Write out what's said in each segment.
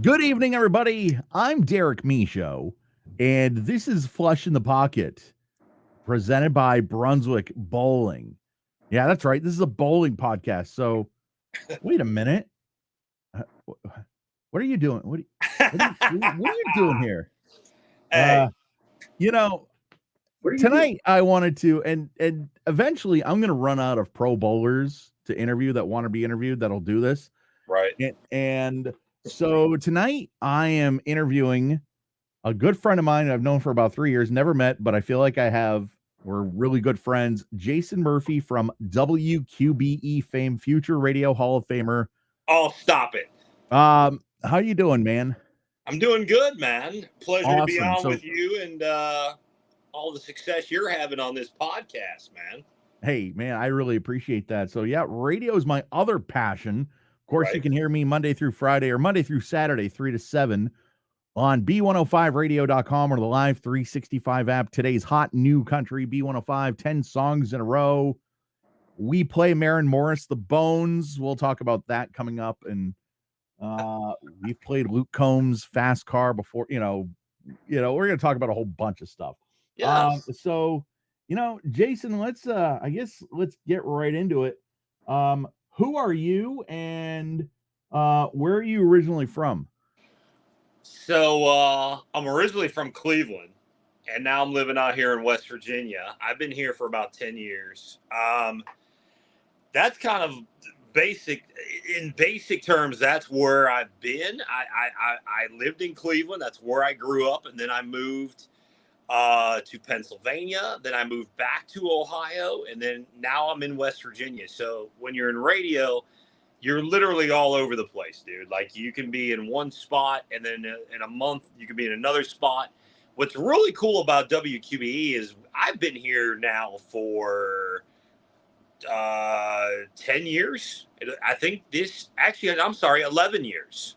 Good evening, everybody. I'm Derek Michaud, and this is Flush in the Pocket, presented by Brunswick Bowling. Yeah, that's right. This is a bowling podcast. So, wait a minute. Uh, What are you doing? What are you doing here? Hey, Uh, you know, what are you doing? Tonight I wanted to, and eventually I'm going to run out of pro bowlers to interview that want to be interviewed that'll do this. Right. And so tonight I am interviewing a good friend of mine I've known for about 3 years, never met, but I feel like I have. We're really good friends. Jason Murphy from WQBE fame, future radio Hall of Famer. Oh, stop it. How you doing, man? I'm doing good, man. Pleasure to be Awesome. on So, with you and all the success you're having on this podcast, man. hey, man, I really appreciate that. So, yeah, radio is my other passion. Of course, you Right. can hear me Monday through Friday or Monday through Saturday, 3 to 7 on B105radio.com or the Live 365 app. Today's hot new country, B105, 10 songs in a row. We play Maren Morris, The Bones. We'll talk about that coming up. And we've played Luke Combs, Fast Car before, we're going to talk about a whole bunch of stuff. Yeah. So, Jason, let's get right into it. Who are you and where are you originally from? So I'm originally from Cleveland, and now I'm living out here in West Virginia. I've been here for about 10 years. That's kind of basic. In basic terms, that's where I've been. I lived in Cleveland. That's where I grew up, and then I moved to Pennsylvania. Then I moved back to Ohio, and then now I'm in West Virginia. So when you're in radio, you're literally all over the place, dude. Like you can be in one spot, and then in a month you can be in another spot. What's really cool about WQBE is I've been here now for 10 years. I think this actually, I'm sorry, 11 years,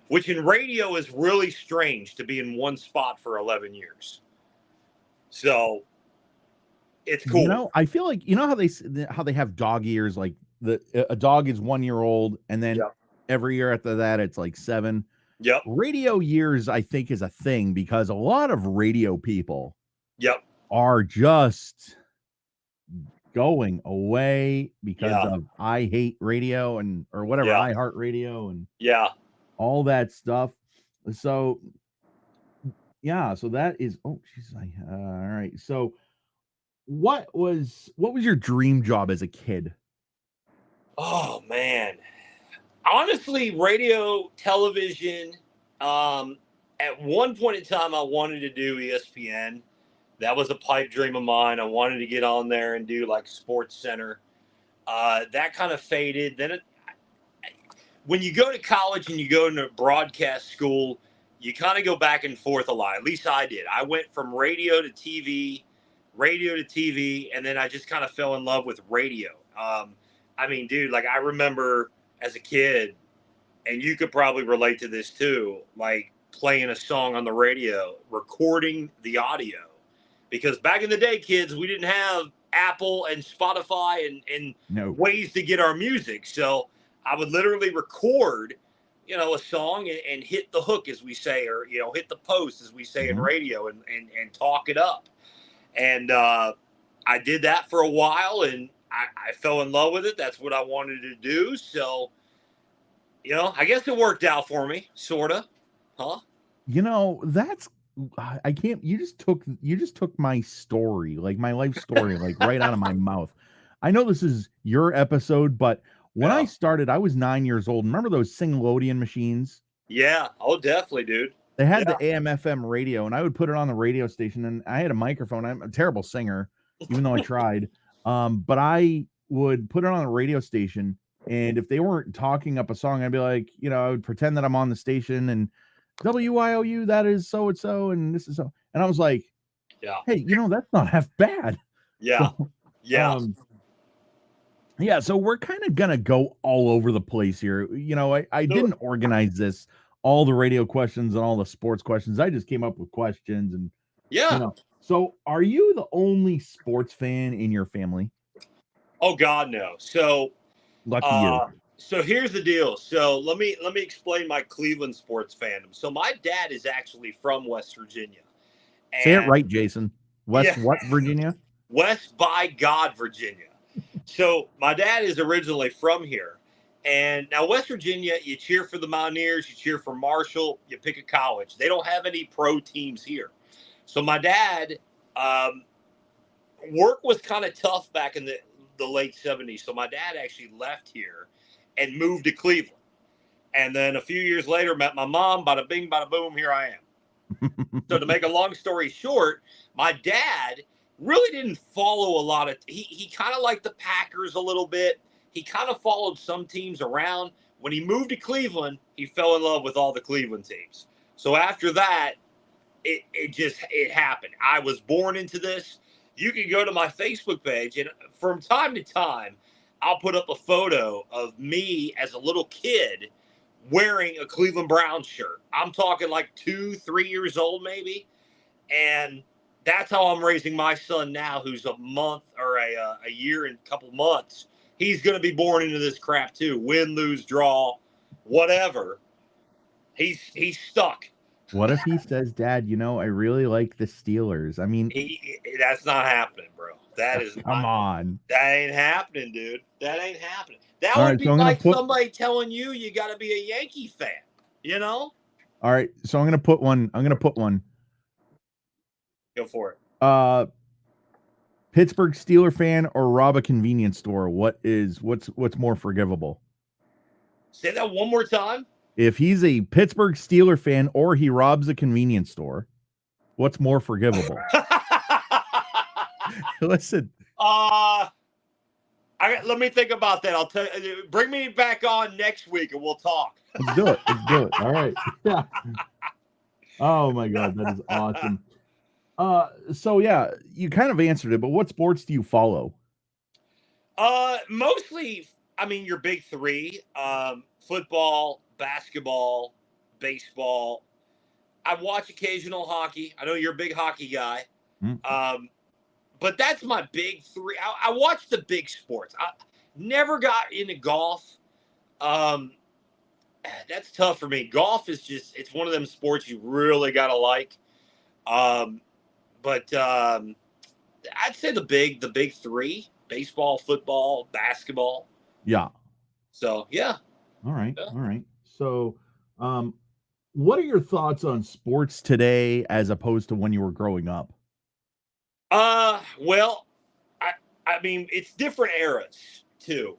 which in radio is really strange to be in one spot for 11 years. So it's cool. I feel like how they have dog years, like a dog is 1 year old, and then Yep. every year after that it's like 7. Yep. Radio years, I think, is a thing because a lot of radio people Yep. are just going away because Yeah. of I hate radio and or whatever, Yeah. I heart radio and Yeah. all that stuff. So yeah, so that is she's like all right. So what was your dream job as a kid? Oh man. Honestly, radio, television. At one point in time, I wanted to do ESPN. That was a pipe dream of mine. I wanted to get on there and do like Sports Center. That kind of faded. When you go to college and you go into broadcast school, you kind of go back and forth a lot. At least I did. I went from radio to TV, and then I just kind of fell in love with radio. I mean, dude, like I remember as a kid, and you could probably relate to this too, like playing a song on the radio, recording the audio. Because back in the day, kids, we didn't have Apple and Spotify and No. ways to get our music. So I would literally record, a song and hit the hook, as we say, or, hit the post, as we say in Mhm. radio, and talk it up. And I did that for a while, and I fell in love with it. That's what I wanted to do. So, I guess it worked out for me, sort of. Huh? That's I can't you just took my story, like my life story, like right out of my mouth. I know this is your episode, but when I Yeah. started, I was 9 years old. Remember those Singlodeon machines? Yeah. Oh, definitely, dude. They had Yeah. the AM FM radio, and I would put it on the radio station, and I had a microphone. I'm a terrible singer, even though I tried. But I would put it on the radio station, and if they weren't talking up a song, I'd be like, I would pretend that I'm on the station and WYOU, that is so and so, and this is so. And I was like, Yeah. hey, that's not half bad. Yeah. So, Yeah. yeah, so we're kind of gonna go all over the place here. I Do didn't it. organize this, all the radio questions and all the sports questions. I just came up with questions and Yeah. So are you the only sports fan in your family? Oh God, no. So, Lucky uh, you. So here's the deal. So let me explain my Cleveland sports fandom. So my dad is actually from West Virginia, Say it and right, Jason. West yeah, what, Virginia? West by God, Virginia. So my dad is originally from here. And now West Virginia, you cheer for the Mountaineers, you cheer for Marshall, you pick a college. They don't have any pro teams here. So my dad, um, work was kind of tough back in the late 70s. So my dad actually left here and moved to Cleveland. And then a few years later, met my mom, bada bing, bada boom, here I am. So to make a long story short, my dad really didn't follow a lot of. He kind of liked the Packers a little bit. He kind of followed some teams around. When he moved to Cleveland, he fell in love with all the Cleveland teams. So after that, it happened. I was born into this. You can go to my Facebook page, and from time to time, I'll put up a photo of me as a little kid wearing a Cleveland Browns shirt. I'm talking like 2, 3 years old, maybe. And that's how I'm raising my son now, who's a month or a year and a couple months. He's going to be born into this crap too. Win, lose, draw, whatever. He's stuck. What if he says, Dad, I really like the Steelers? I mean, That's not happening, bro. That is come not. on. That ain't happening, dude. That ain't happening. That All would right, be so I'm gonna like put. somebody telling you got to be a Yankee fan. You know? All right, so I'm gonna put one. Go for it. Pittsburgh Steeler fan or rob a convenience store. What's more forgivable? Say that one more time. If he's a Pittsburgh Steeler fan or he robs a convenience store, what's more forgivable? Listen. Let me think about that. I'll tell you. Bring me back on next week and we'll talk. Let's do it. All right. Yeah. Oh my God, that is awesome. So yeah, you kind of answered it, but what sports do you follow? Mostly, I mean, your big three: football, basketball, baseball. I watch occasional hockey. I know you're a big hockey guy. Mm. But that's my big three. I watch the big sports. I never got into golf. That's tough for me. Golf is it's one of them sports you really got to like. But I'd say the big three: baseball, football, basketball. Yeah. So, yeah. All right. Yeah. All right. So, what are your thoughts on sports today as opposed to when you were growing up? Well, I mean, it's different eras too.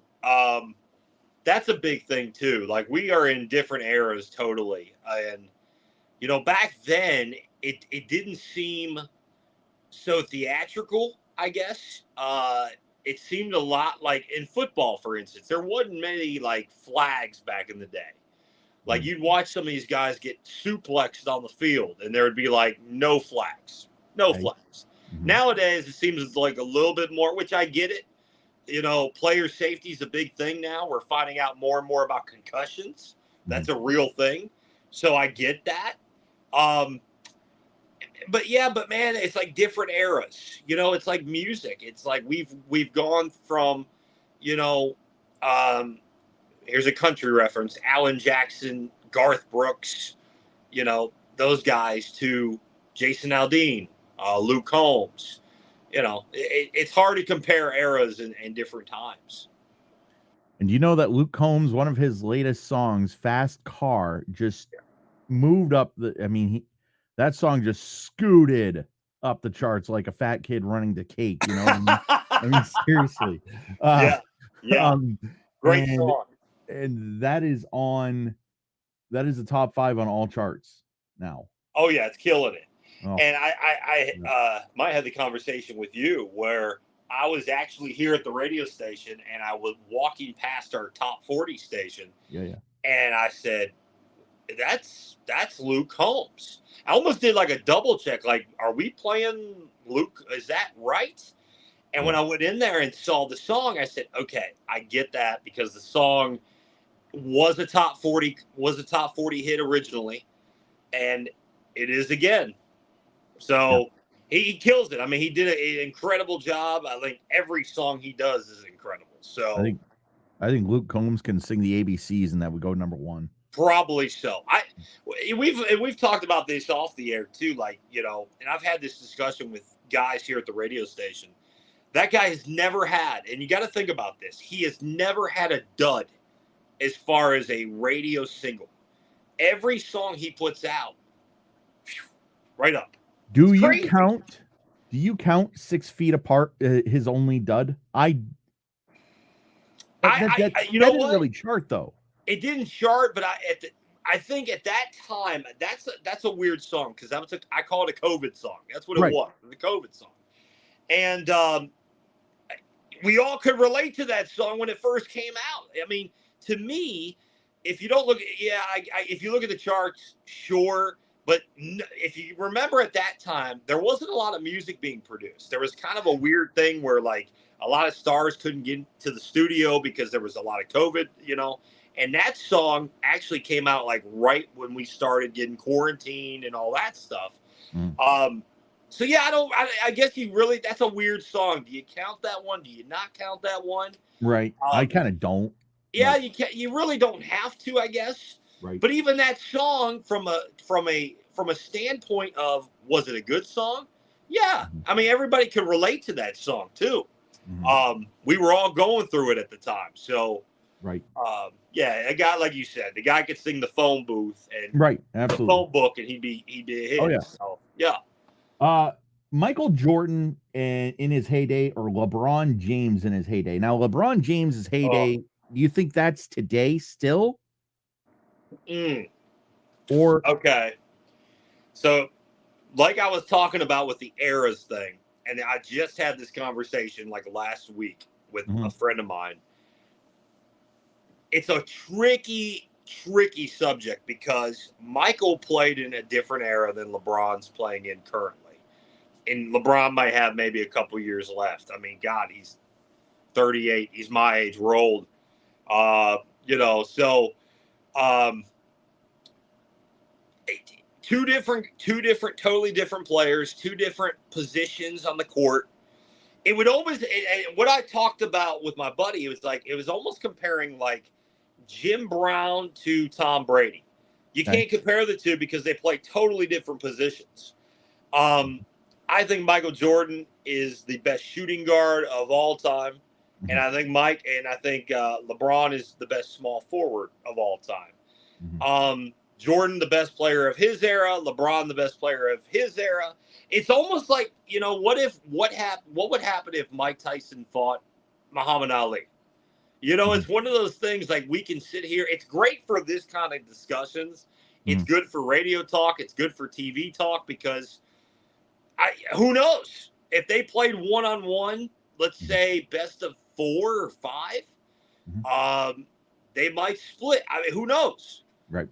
That's a big thing too. Like we are in different eras totally. And back then it didn't seem so theatrical, I guess. It seemed a lot like in football, for instance. There wasn't many like flags back in the day. Like you'd watch some of these guys get suplexed on the field, and there would be like no flags, no flags. Mm-hmm. Nowadays, it seems like a little bit more, which I get it. Player safety is a big thing now. We're finding out more and more about concussions. That's a real thing. So I get that. But man, it's like different eras. It's like music. It's like we've gone from, here's a country reference: Alan Jackson, Garth Brooks, those guys, to Jason Aldean, Luke Combs. It's hard to compare eras in different times. And you know that Luke Combs, one of his latest songs, "Fast Car," just moved up that song just scooted up the charts like a fat kid running to cake. You know what I mean? I mean, seriously. Yeah. Great and, song. And that is the top 5 on all charts now. Oh yeah, it's killing it. Oh. And I might have the conversation with you where I was actually here at the radio station and I was walking past our top 40 station. Yeah. And I said, that's Luke Combs. I almost did like a double check. Like, are we playing Luke? Is that right? And when I went in there and saw the song, I said, okay, I get that, because the song was a top 40 hit originally, and it is again. So he kills it. I mean, he did an incredible job. I think every song he does is incredible. So I think Luke Combs can sing the ABCs and that would go number one. Probably so. We've talked about this off the air too, like, and I've had this discussion with guys here at the radio station. That guy has never had, and you got to think about this, he has never had a dud as far as a radio single. Every song he puts out, right up. Do you count 6 Feet Apart his only dud? That didn't really chart though. It didn't chart, but I think at that time that's a weird song because I call it a COVID song. That's what it was, the COVID song, and we all could relate to that song when it first came out. I mean, to me, if you don't look, if you look at the charts, sure. But if you remember at that time, there wasn't a lot of music being produced. There was kind of a weird thing where like a lot of stars couldn't get to the studio because there was a lot of COVID, and that song actually came out like right when we started getting quarantined and all that stuff. So yeah, I guess that's a weird song. Do you count that one? Do you not count that one? Right. I kind of don't. Yeah, you really don't have to, I guess. Right. But even that song from a standpoint of, was it a good song? Yeah. I mean, everybody can relate to that song too. We were all going through it at the time. So right. Yeah, a guy like you said, the guy could sing the phone booth and absolutely. the phone book and he'd be a hit. Oh yeah. So, yeah. Michael Jordan in his heyday or LeBron James in his heyday. Now, LeBron James's heyday, do you think that's today still? Or okay. So, like I was talking about with the eras thing, and I just had this conversation like last week with a friend of mine. It's a tricky subject because Michael played in a different era than LeBron's playing in currently. And LeBron might have maybe a couple years left. I mean, God, he's 38. He's my age. We're old. Two different, totally different players, two different positions on the court. It would almost, what I talked about with my buddy, it was almost comparing like Jim Brown to Tom Brady. You can't compare the two because they play totally different positions. I think Michael Jordan is the best shooting guard of all time. And I think LeBron is the best small forward of all time. Jordan, the best player of his era, LeBron, the best player of his era. It's almost like, what would happen if Mike Tyson fought Muhammad Ali? It's one of those things like we can sit here. It's great for this kind of discussions. It's good for radio talk. It's good for TV talk because who knows if they played one-on-one, let's say best of 4 or 5, they might split. I mean, who knows? Right.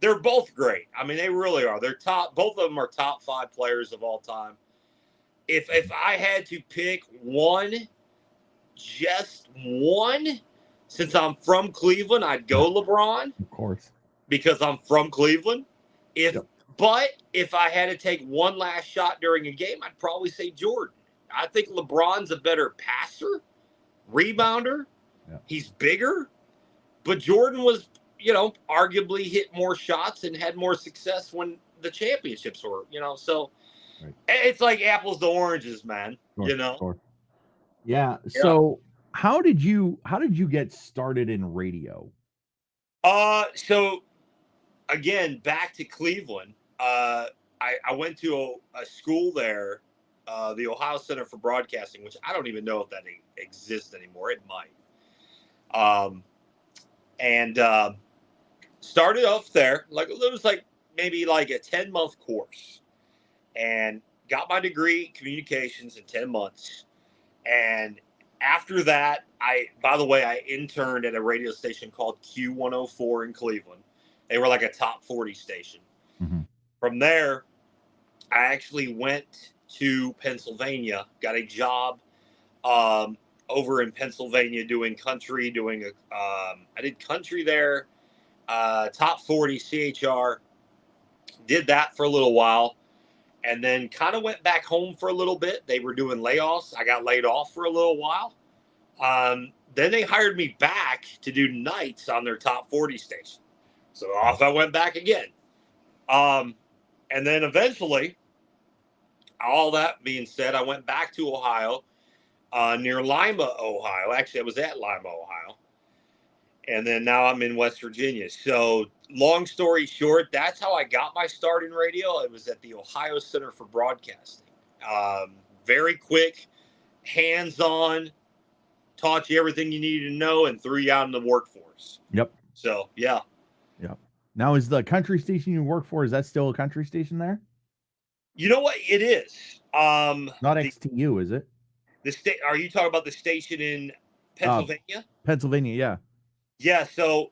They're both great. I mean, they really are. Both of them are top 5 players of all time. If I had to pick one, just one, since I'm from Cleveland, I'd go LeBron. Of course. Because I'm from Cleveland. But if I had to take one last shot during a game, I'd probably say Jordan. I think LeBron's a better passer, rebounder. Yeah. He's bigger. But Jordan was, arguably hit more shots and had more success when the championships were, So it's like apples to oranges, man, Sure. Yeah. So how did you get started in radio? So again, back to Cleveland. I went to a school there, the Ohio Center for Broadcasting, which I don't even know if that exists anymore. It might. And started off there. It was maybe a 10-month course, and got my degree in communications in 10 months. And after that, I interned at a radio station called Q104 in Cleveland. They were like a top 40 station. From there, I actually went to Pennsylvania, got a job over in Pennsylvania doing country, I did country there, top 40 CHR, did that for a little while, and then kind of went back home for a little bit. They were doing layoffs. I got laid off for a little while. then they hired me back to do nights on their top 40 station. So off I went back again. And then eventually, all that being said, I went back to Ohio, near Lima, Ohio. Actually, I was at Lima, Ohio. And then now I'm in West Virginia. So long story short, that's how I got my start in radio. It was at the Ohio Center for Broadcasting. Very quick, hands-on, taught you everything you needed to know, and threw you out in the workforce. Yep. So, yeah. Yep. Now, is the country station you work for, is that still a country station there? You know what? It is. Not XTU, is it? Are you talking about the station in Pennsylvania? Pennsylvania, yeah. Yeah, so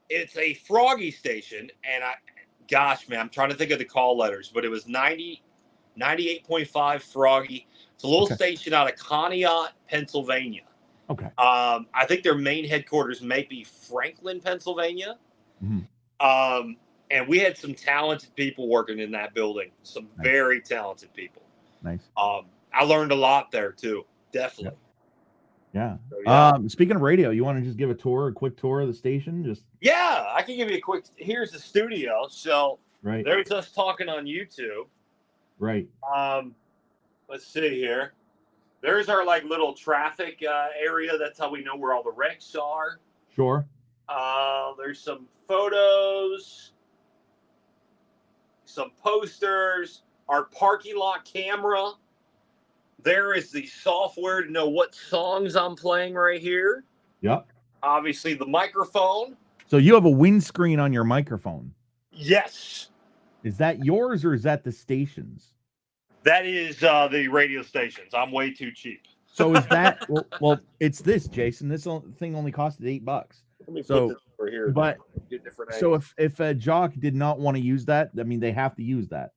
it's a Froggy station, and gosh, man, I'm trying to think of the call letters, but it was 98.5 Froggy. It's a little station out of Conneaut, Pennsylvania. Okay. I think their main headquarters may be Franklin, Pennsylvania. Mm-hmm. And we had some talented people working in that building, some very talented people. Nice. I learned a lot there too, definitely. Yep. Yeah. So, yeah. Speaking of radio, you want to just give a quick tour of the station? I can give you a quick. Here's the studio. So there's us talking on YouTube. Right. Let's see here. There's our little traffic area. That's how we know where all the wrecks are. Sure. There's some photos, some posters, our parking lot camera. There is the software to know what songs I'm playing right here. Yep. Obviously, the microphone. So you have a windscreen on your microphone. Yes. Is that yours or is that the station's? That is the radio stations. I'm way too cheap. So is that well? It's this, Jason. This thing only costed $8. Let me put this over here. But so if a jock did not want to use that, I mean, they have to use that.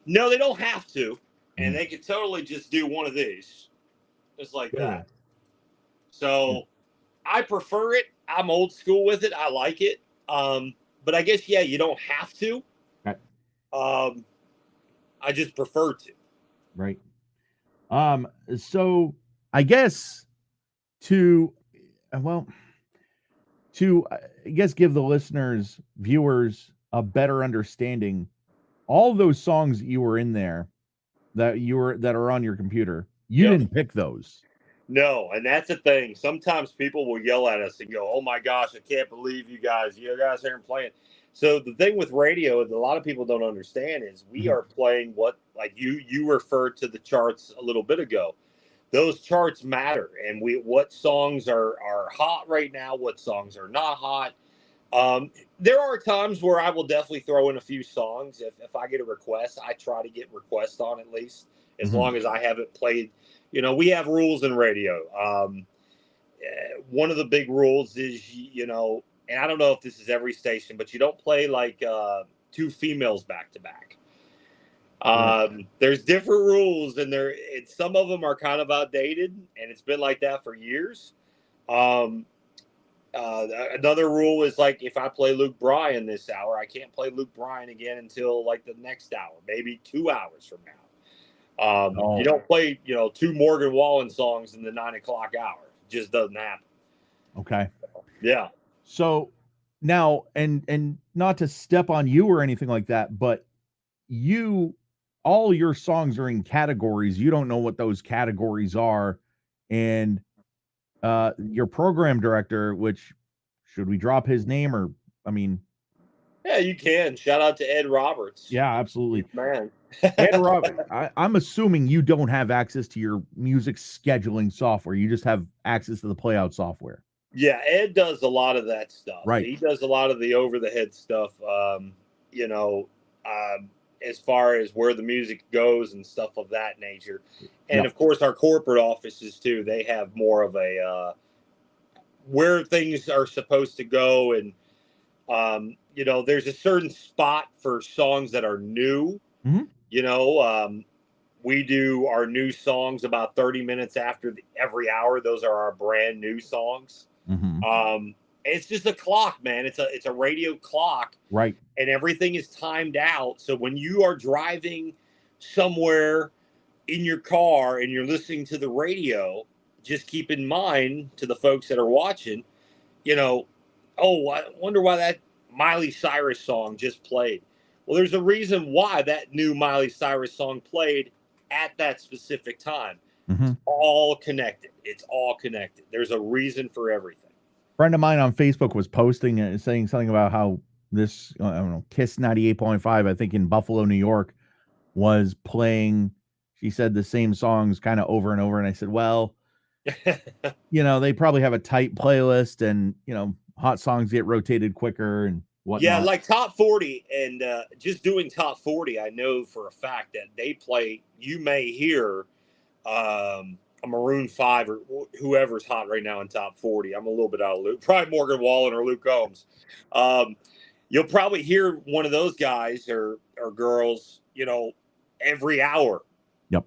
No, they don't have to, and they could totally just do one of these, just like that. So I prefer it. I'm old school with it. I like it. But I guess you don't have to. Okay. I just prefer to. Right. So I guess to give the listeners, viewers a better understanding. All those songs that you were in there that are on your computer, you didn't pick those. No, and that's the thing. Sometimes people will yell at us and go, "Oh my gosh, I can't believe you guys aren't playing." So the thing with radio that a lot of people don't understand is we are playing what, like you referred to the charts a little bit ago. Those charts matter, and what songs are hot right now, what songs are not hot. There are times where I will definitely throw in a few songs. If I get a request, I try to get requests on at least, as long as I have it played. We have rules in radio. One of the big rules is, and I don't know if this is every station, but you don't play two females back to back. There's different rules, and some of them are kind of outdated, and it's been like that for years. Another rule is if I play Luke Bryan this hour, I can't play Luke Bryan again until the next hour, maybe 2 hours from now. You don't play, two Morgan Wallen songs in the 9 o'clock hour. It just doesn't happen. Okay. Yeah. So now, and not to step on you or anything like that, but all your songs are in categories. You don't know what those categories are. And your program director, which, should we drop his name or, yeah, you can. Shout out to Ed Roberts. Yeah, absolutely. Man. Ed Roberts, I'm assuming you don't have access to your music scheduling software. You just have access to the playout software. Yeah, Ed does a lot of that stuff. Right. He does a lot of the over-the-head stuff, as far as where the music goes and stuff of that nature. And, of course, our corporate offices, too, they have more of a where things are supposed to go. And, there's a certain spot for songs that are new. Mm-hmm. We do our new songs about 30 minutes after every hour. Those are our brand new songs. Mm-hmm. It's just a clock, man. It's a radio clock. Right. And everything is timed out. So when you are driving somewhere in your car and you're listening to the radio, just keep in mind to the folks that are watching, you know, oh, I wonder why that Miley Cyrus song just played. Well, there's a reason why that new Miley Cyrus song played at that specific time. Mm-hmm. It's all connected. It's all connected. There's a reason for everything. Friend of mine on Facebook was posting and saying something about how this, I don't know, Kiss 98.5, I think in Buffalo, New York, was playing, she said, the same songs kind of over and over. And I said, well, they probably have a tight playlist and, hot songs get rotated quicker and whatnot. Yeah, like top 40 and just doing top 40, I know for a fact that they play, you may hear a Maroon 5 or whoever's hot right now in top 40. I'm a little bit out of loop. Probably Morgan Wallen or Luke Combs. You'll probably hear one of those guys or girls, every hour. Yep.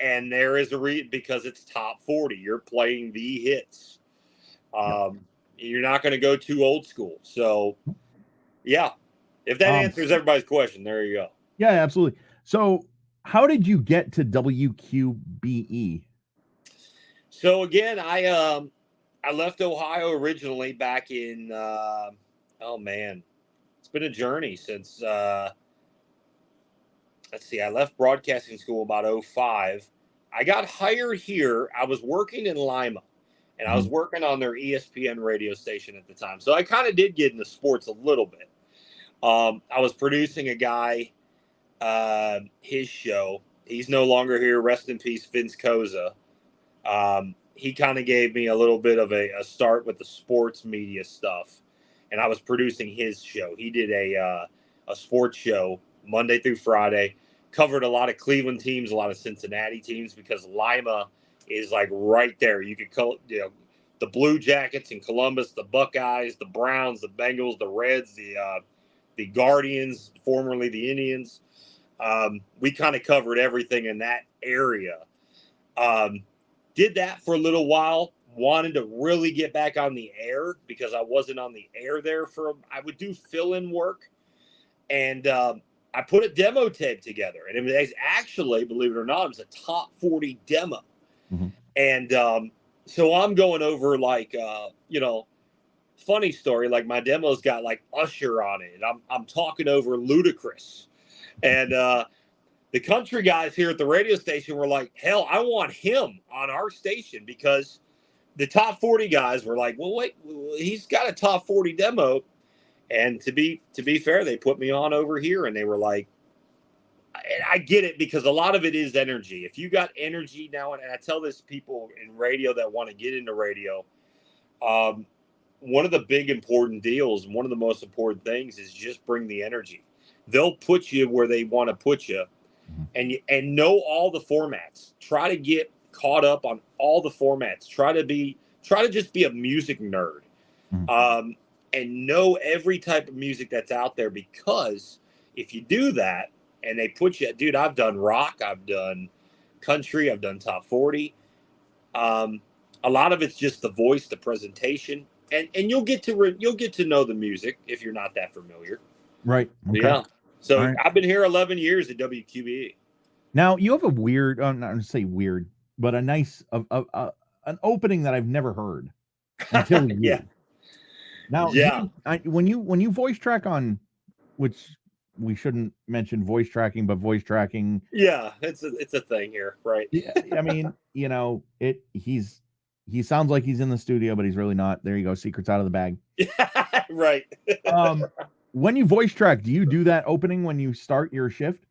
And there is a reason, because it's top 40. You're playing the hits. Yep. You're not going to go too old school. So, yeah, if that answers everybody's question, there you go. Yeah, absolutely. So, how did you get to WQBE? So again, I left Ohio originally back in it's been a journey since let's see, I left broadcasting school about 2005. I got hired here. I was working in Lima, and I was working on their ESPN radio station at the time. So I kind of did get into sports a little bit. I was producing a guy, his show. He's no longer here. Rest in peace, Vince Koza. He kind of gave me a little bit of a start with the sports media stuff, and I was producing his show. He did a sports show Monday through Friday, covered a lot of Cleveland teams, a lot of Cincinnati teams, because Lima is like right there. You could call, the Blue Jackets in Columbus, the Buckeyes, the Browns, the Bengals, the Reds, the Guardians, formerly the Indians. We kind of covered everything in that area. Did that for a little while. Wanted to really get back on the air because I wasn't on the air there I would do fill-in work. And I put a demo tape together. And it was actually, believe it or not, it was a top 40 demo. Mm-hmm. And so I'm going over like, funny story, like my demo's got like Usher on it. And I'm talking over Ludacris. And the country guys here at the radio station were like, hell, I want him on our station, because the top 40 guys were like, well, wait, he's got a top 40 demo. And to be fair, they put me on over here, and they were like, I get it, because a lot of it is energy. If you got energy now, and I tell this people in radio that want to get into radio, one of the big important deals, one of the most important things is just bring the energy. They'll put you where they want to put you. And know all the formats. Try to get caught up on all the formats. Try to just be a music nerd, and know every type of music that's out there. Because if you do that, and they put you, dude, I've done rock, I've done country, I've done top 40. A lot of it's just the voice, the presentation, and you'll get to know the music if you're not that familiar. Right. Okay. Yeah. So right. I've been here 11 years at WQBE. Now you have a weird, I'm not going to say weird, but a nice, an opening that I've never heard until you. Yeah. Now, when you voice track on, which we shouldn't mention voice tracking, but voice tracking. Yeah, it's a thing here, right? Yeah, I mean, he sounds like he's in the studio, but he's really not. There you go, secrets out of the bag. Right. When you voice track, do you do that opening when you start your shift?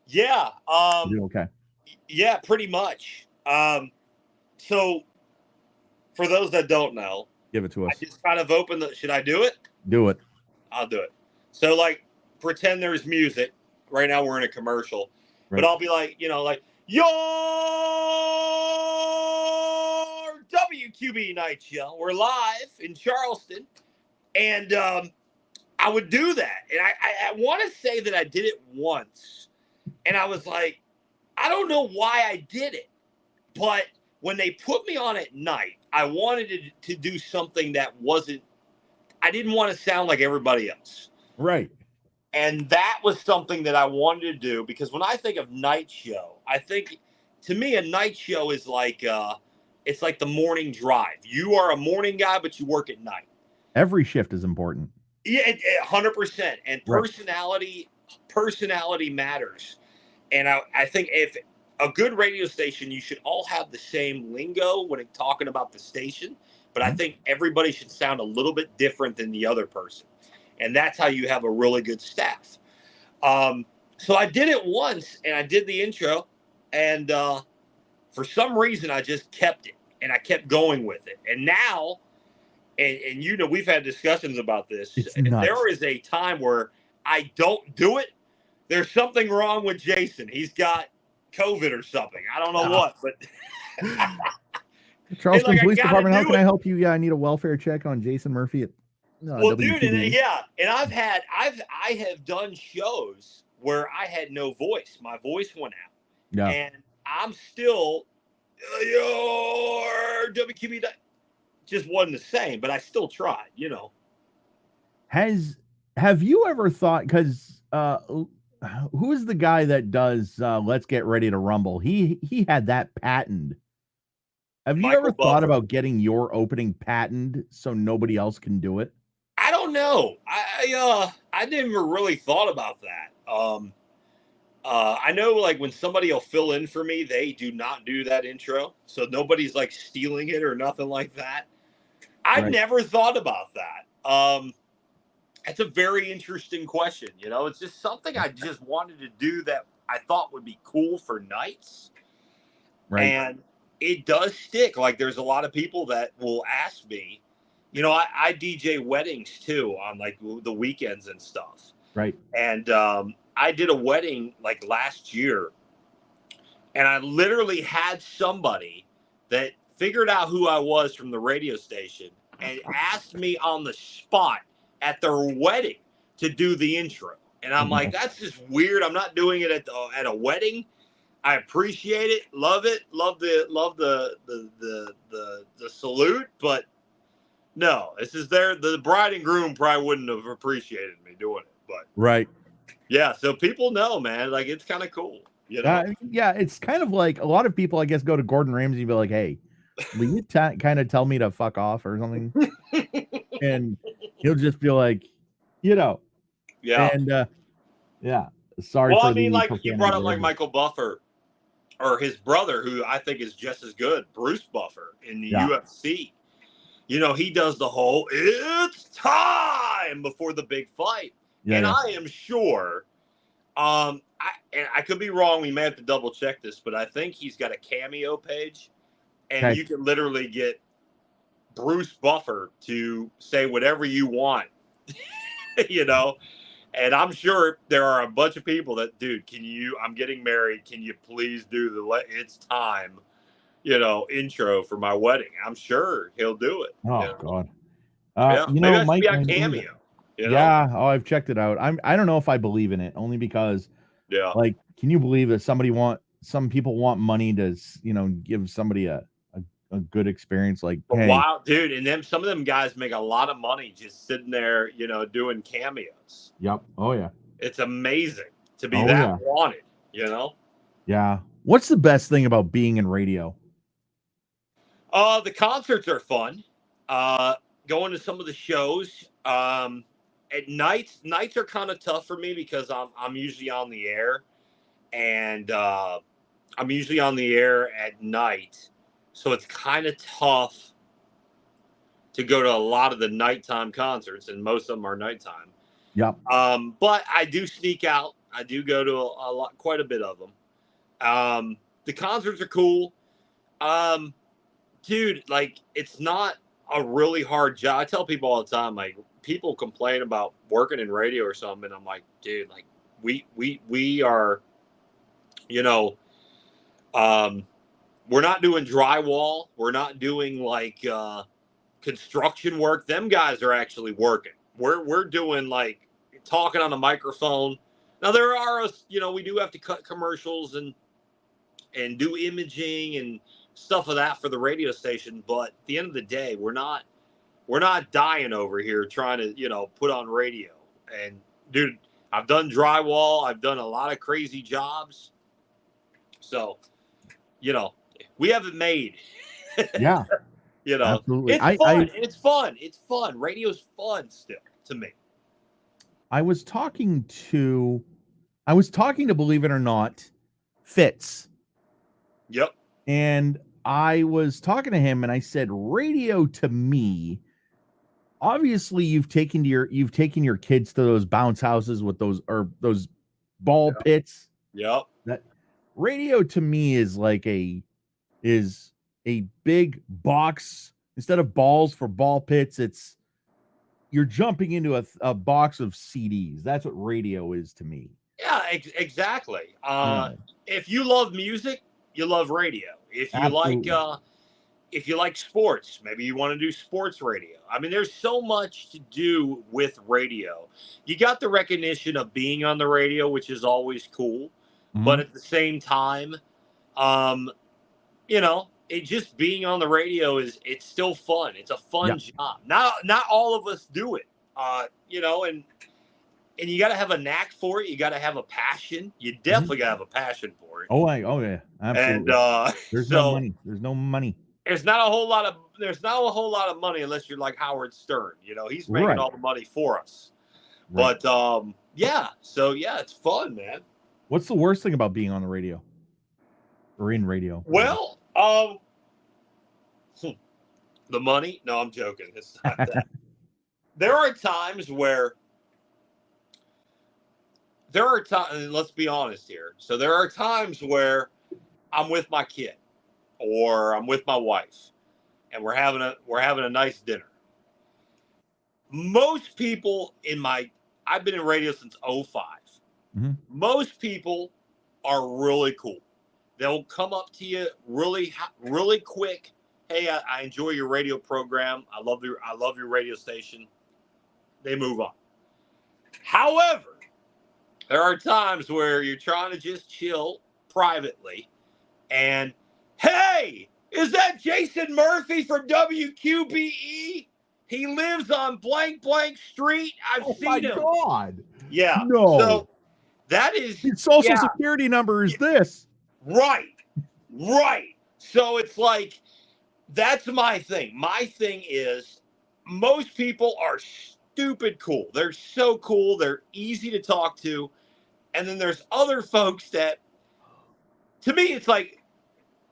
Yeah. Okay. Yeah, pretty much. So for those that don't know, give it to us. I just kind of open should I do it? Do it. I'll do it. So like, pretend there's music. Right now we're in a commercial, right. But I'll be like, like, your WQB night show. We're live in Charleston. And I would do that. And I want to say that I did it once. And I was like, I don't know why I did it. But when they put me on at night, I wanted to do something that I didn't want to sound like everybody else. Right. And that was something that I wanted to do, because when I think of night show, I think, to me, a night show is like it's like the morning drive. You are a morning guy, but you work at night. Every shift is important. Yeah, 100%. And Right. personality matters. And I think if a good radio station, you should all have the same lingo when talking about the station. But I think everybody should sound a little bit different than the other person. And that's how you have a really good staff. So I did it once, and I did the intro. And for some reason, I just kept it. And I kept going with it. And now, and you know, we've had discussions about this. If there is a time where I don't do it, there's something wrong with Jason. He's got COVID or something. I don't know what, but Charleston Police Department, how can I help you? Yeah, I need a welfare check on Jason Murphy. Well, dude, and I have done shows where I had no voice. My voice went out. Yeah. And I'm still your WQB just wasn't the same, but I still tried, you know. Have you ever thought, because who's the guy that does Let's Get Ready to Rumble? He had that patented. Have you ever thought about getting your opening patented so nobody else can do it? I don't know. I never really thought about that. I know, like, when somebody will fill in for me, they do not do that intro, so nobody's like stealing it or nothing like that. I've never thought about that. That's a very interesting question. You know, it's just something I just wanted to do that I thought would be cool for nights. Right. And it does stick. Like, there's a lot of people that will ask me, you know, I DJ weddings too on like the weekends and stuff. Right. And I did a wedding like last year, and I literally had somebody that figured out who I was from the radio station and asked me on the spot at their wedding to do the intro. And I'm like, that's just weird. I'm not doing it at a wedding. I appreciate it. Love it. Love the salute. But no, this is the bride and groom probably wouldn't have appreciated me doing it. But right. Yeah. So people know, man, like, it's kind of cool. You know? Yeah. It's kind of like a lot of people, I guess, go to Gordon Ramsay and be like, hey, will you kind of tell me to fuck off or something? And he'll just be like, you know. Yeah. And yeah. Sorry. Well, I mean, like, you brought up like Michael Buffer or his brother, who I think is just as good, Bruce Buffer in the UFC. You know, he does the whole "it's time" before the big fight. Yeah, and I am sure, and I could be wrong. We may have to double check this, but I think he's got a Cameo page, and you can literally get Bruce Buffer to say whatever you want, you know. And I'm sure there are a bunch of people that, dude, I'm getting married. Can you please do the "it's time," you know, intro for my wedding? I'm sure he'll do it. Oh, you know? God. You know, Mike, be on Cameo. You know? Yeah. Oh, I've checked it out. I don't know if I believe in it, only because, like, can you believe that some people want money to, you know, give somebody a good experience? Like, hey, wow, dude. And then some of them guys make a lot of money just sitting there, you know, doing cameos. Yep. Oh, yeah. It's amazing to be wanted, you know? Yeah. What's the best thing about being in radio? The concerts are fun. Going to some of the shows. At nights are kind of tough for me because I'm usually on the air, and I'm usually on the air at night, so it's kind of tough to go to a lot of the nighttime concerts, and most of them are nighttime. Yep. But I do sneak out. I do go to quite a bit of them. The concerts are cool. Dude, like, it's not a really hard job. I tell people all the time, like, people complain about working in radio or something, and I'm like, dude, like, we are, you know, we're not doing drywall. We're not doing like construction work. Them guys are actually working. We're doing like talking on a microphone. Now there are, you know, we do have to cut commercials and do imaging and stuff of that for the radio station. But at the end of the day, we're not dying over here trying to, you know, put on radio. And dude, I've done drywall. I've done a lot of crazy jobs. So, you know, we have it made. Yeah, You know, absolutely. it's fun. It's fun. It's fun. Radio's fun still to me. I was talking to, believe it or not, Fitz. Yep. And I was talking to him and I said, radio to me, obviously you've taken your kids to those bounce houses with those ball pits. Yep. That radio to me is like a big box. Instead of balls for ball pits, you're jumping into a box of CDs. That's what radio is to me. Yeah, exactly. Yeah. If you love music, you love radio. Absolutely. If you like sports, maybe you want to do sports radio. I mean, there's so much to do with radio. You got the recognition of being on the radio, which is always cool. But at the same time, you know, it just being on the radio it's still fun. It's a fun job. Not all of us do it. You know, and you got to have a knack for it. You got to have a passion. You definitely got to have a passion for it. Oh yeah, absolutely. And there's no money. There's no money. There's not a whole lot of money unless you're like Howard Stern. You know, he's making all the money for us. Right. But yeah, so yeah, it's fun, man. What's the worst thing about being on the radio? Or in radio? Well, the money? No, I'm joking. It's not that. There are times where and let's be honest here. So there are times where I'm with my kid or I'm with my wife and we're having a nice dinner. Most people I've been in radio since 2005. Most people are really cool. They'll come up to you really, really quick. Hey, I enjoy your radio program. I love your radio station. They move on. However, there are times where you're trying to just chill privately, and hey, is that Jason Murphy from WQBE? He lives on blank street. I've seen him. Oh my God! Yeah. No. So that is his social security number is this. Right. So it's like, that's my thing. My thing is, most people are stupid cool. They're so cool. They're easy to talk to. And then there's other folks that, to me, it's like,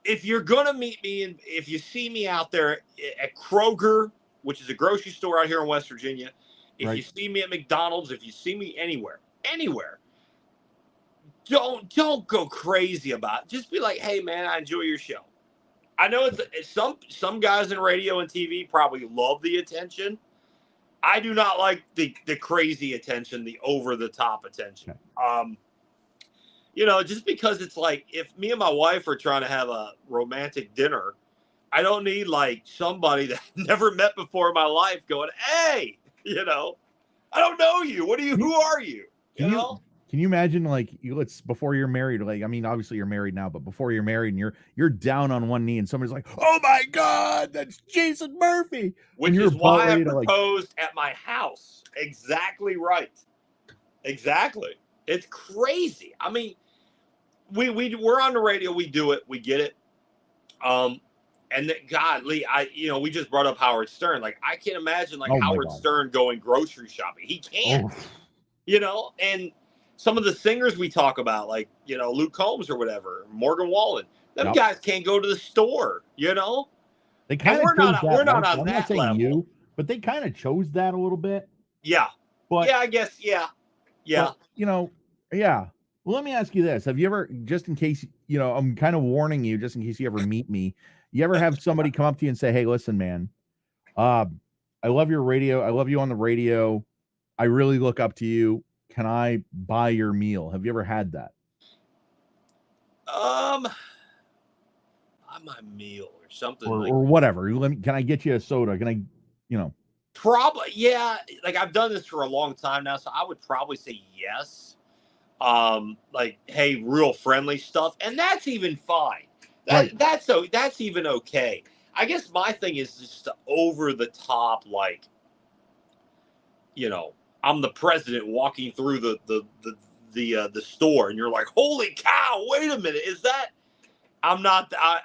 if you're going to meet me and if you see me out there at Kroger, which is a grocery store out here in West Virginia, if you see me at McDonald's, if you see me anywhere, don't go crazy about it. Just be like, hey man, I enjoy your show. I know it's some guys in radio and TV probably love the attention. I do not like the crazy attention, the over the top attention. You know, just because it's like, if me and my wife are trying to have a romantic dinner, I don't need like somebody that I've never met before in my life going, hey, you know, I don't know you. Who are you? You know? Can you imagine, like, before you're married, like, I mean, obviously you're married now, but before you're married and you're down on one knee and somebody's like, oh my God, that's Jason Murphy. Which is why I proposed at my house. Exactly right. Exactly. It's crazy. I mean, we're on the radio. We do it. We get it. And God, Lee, we just brought up Howard Stern. Like, I can't imagine Howard Stern going grocery shopping. He can't, you know, and some of the singers we talk about, like, you know, Luke Combs or whatever, Morgan Wallen, them guys can't go to the store, you know? They kind of we're not on that level. You, but they kind of chose that a little bit. Yeah. But yeah, I guess. Yeah. But, you know, yeah. Well, let me ask you this. Have you ever, just in case, you know, I'm kind of warning you, just in case you ever meet me, you ever have somebody come up to you and say, hey, listen, man, I love your radio. I love you on the radio. I really look up to you. Can I buy your meal? Have you ever had that? Buy my meal or something, or whatever. Can I get you a soda? Can I, you know? Probably, yeah. Like, I've done this for a long time now, so I would probably say yes. Like, hey, real friendly stuff, and that's even fine. That's even okay. I guess my thing is just over the top, like, you know, I'm the president walking through the store, and you're like, holy cow, wait a minute, is that? I'm not. I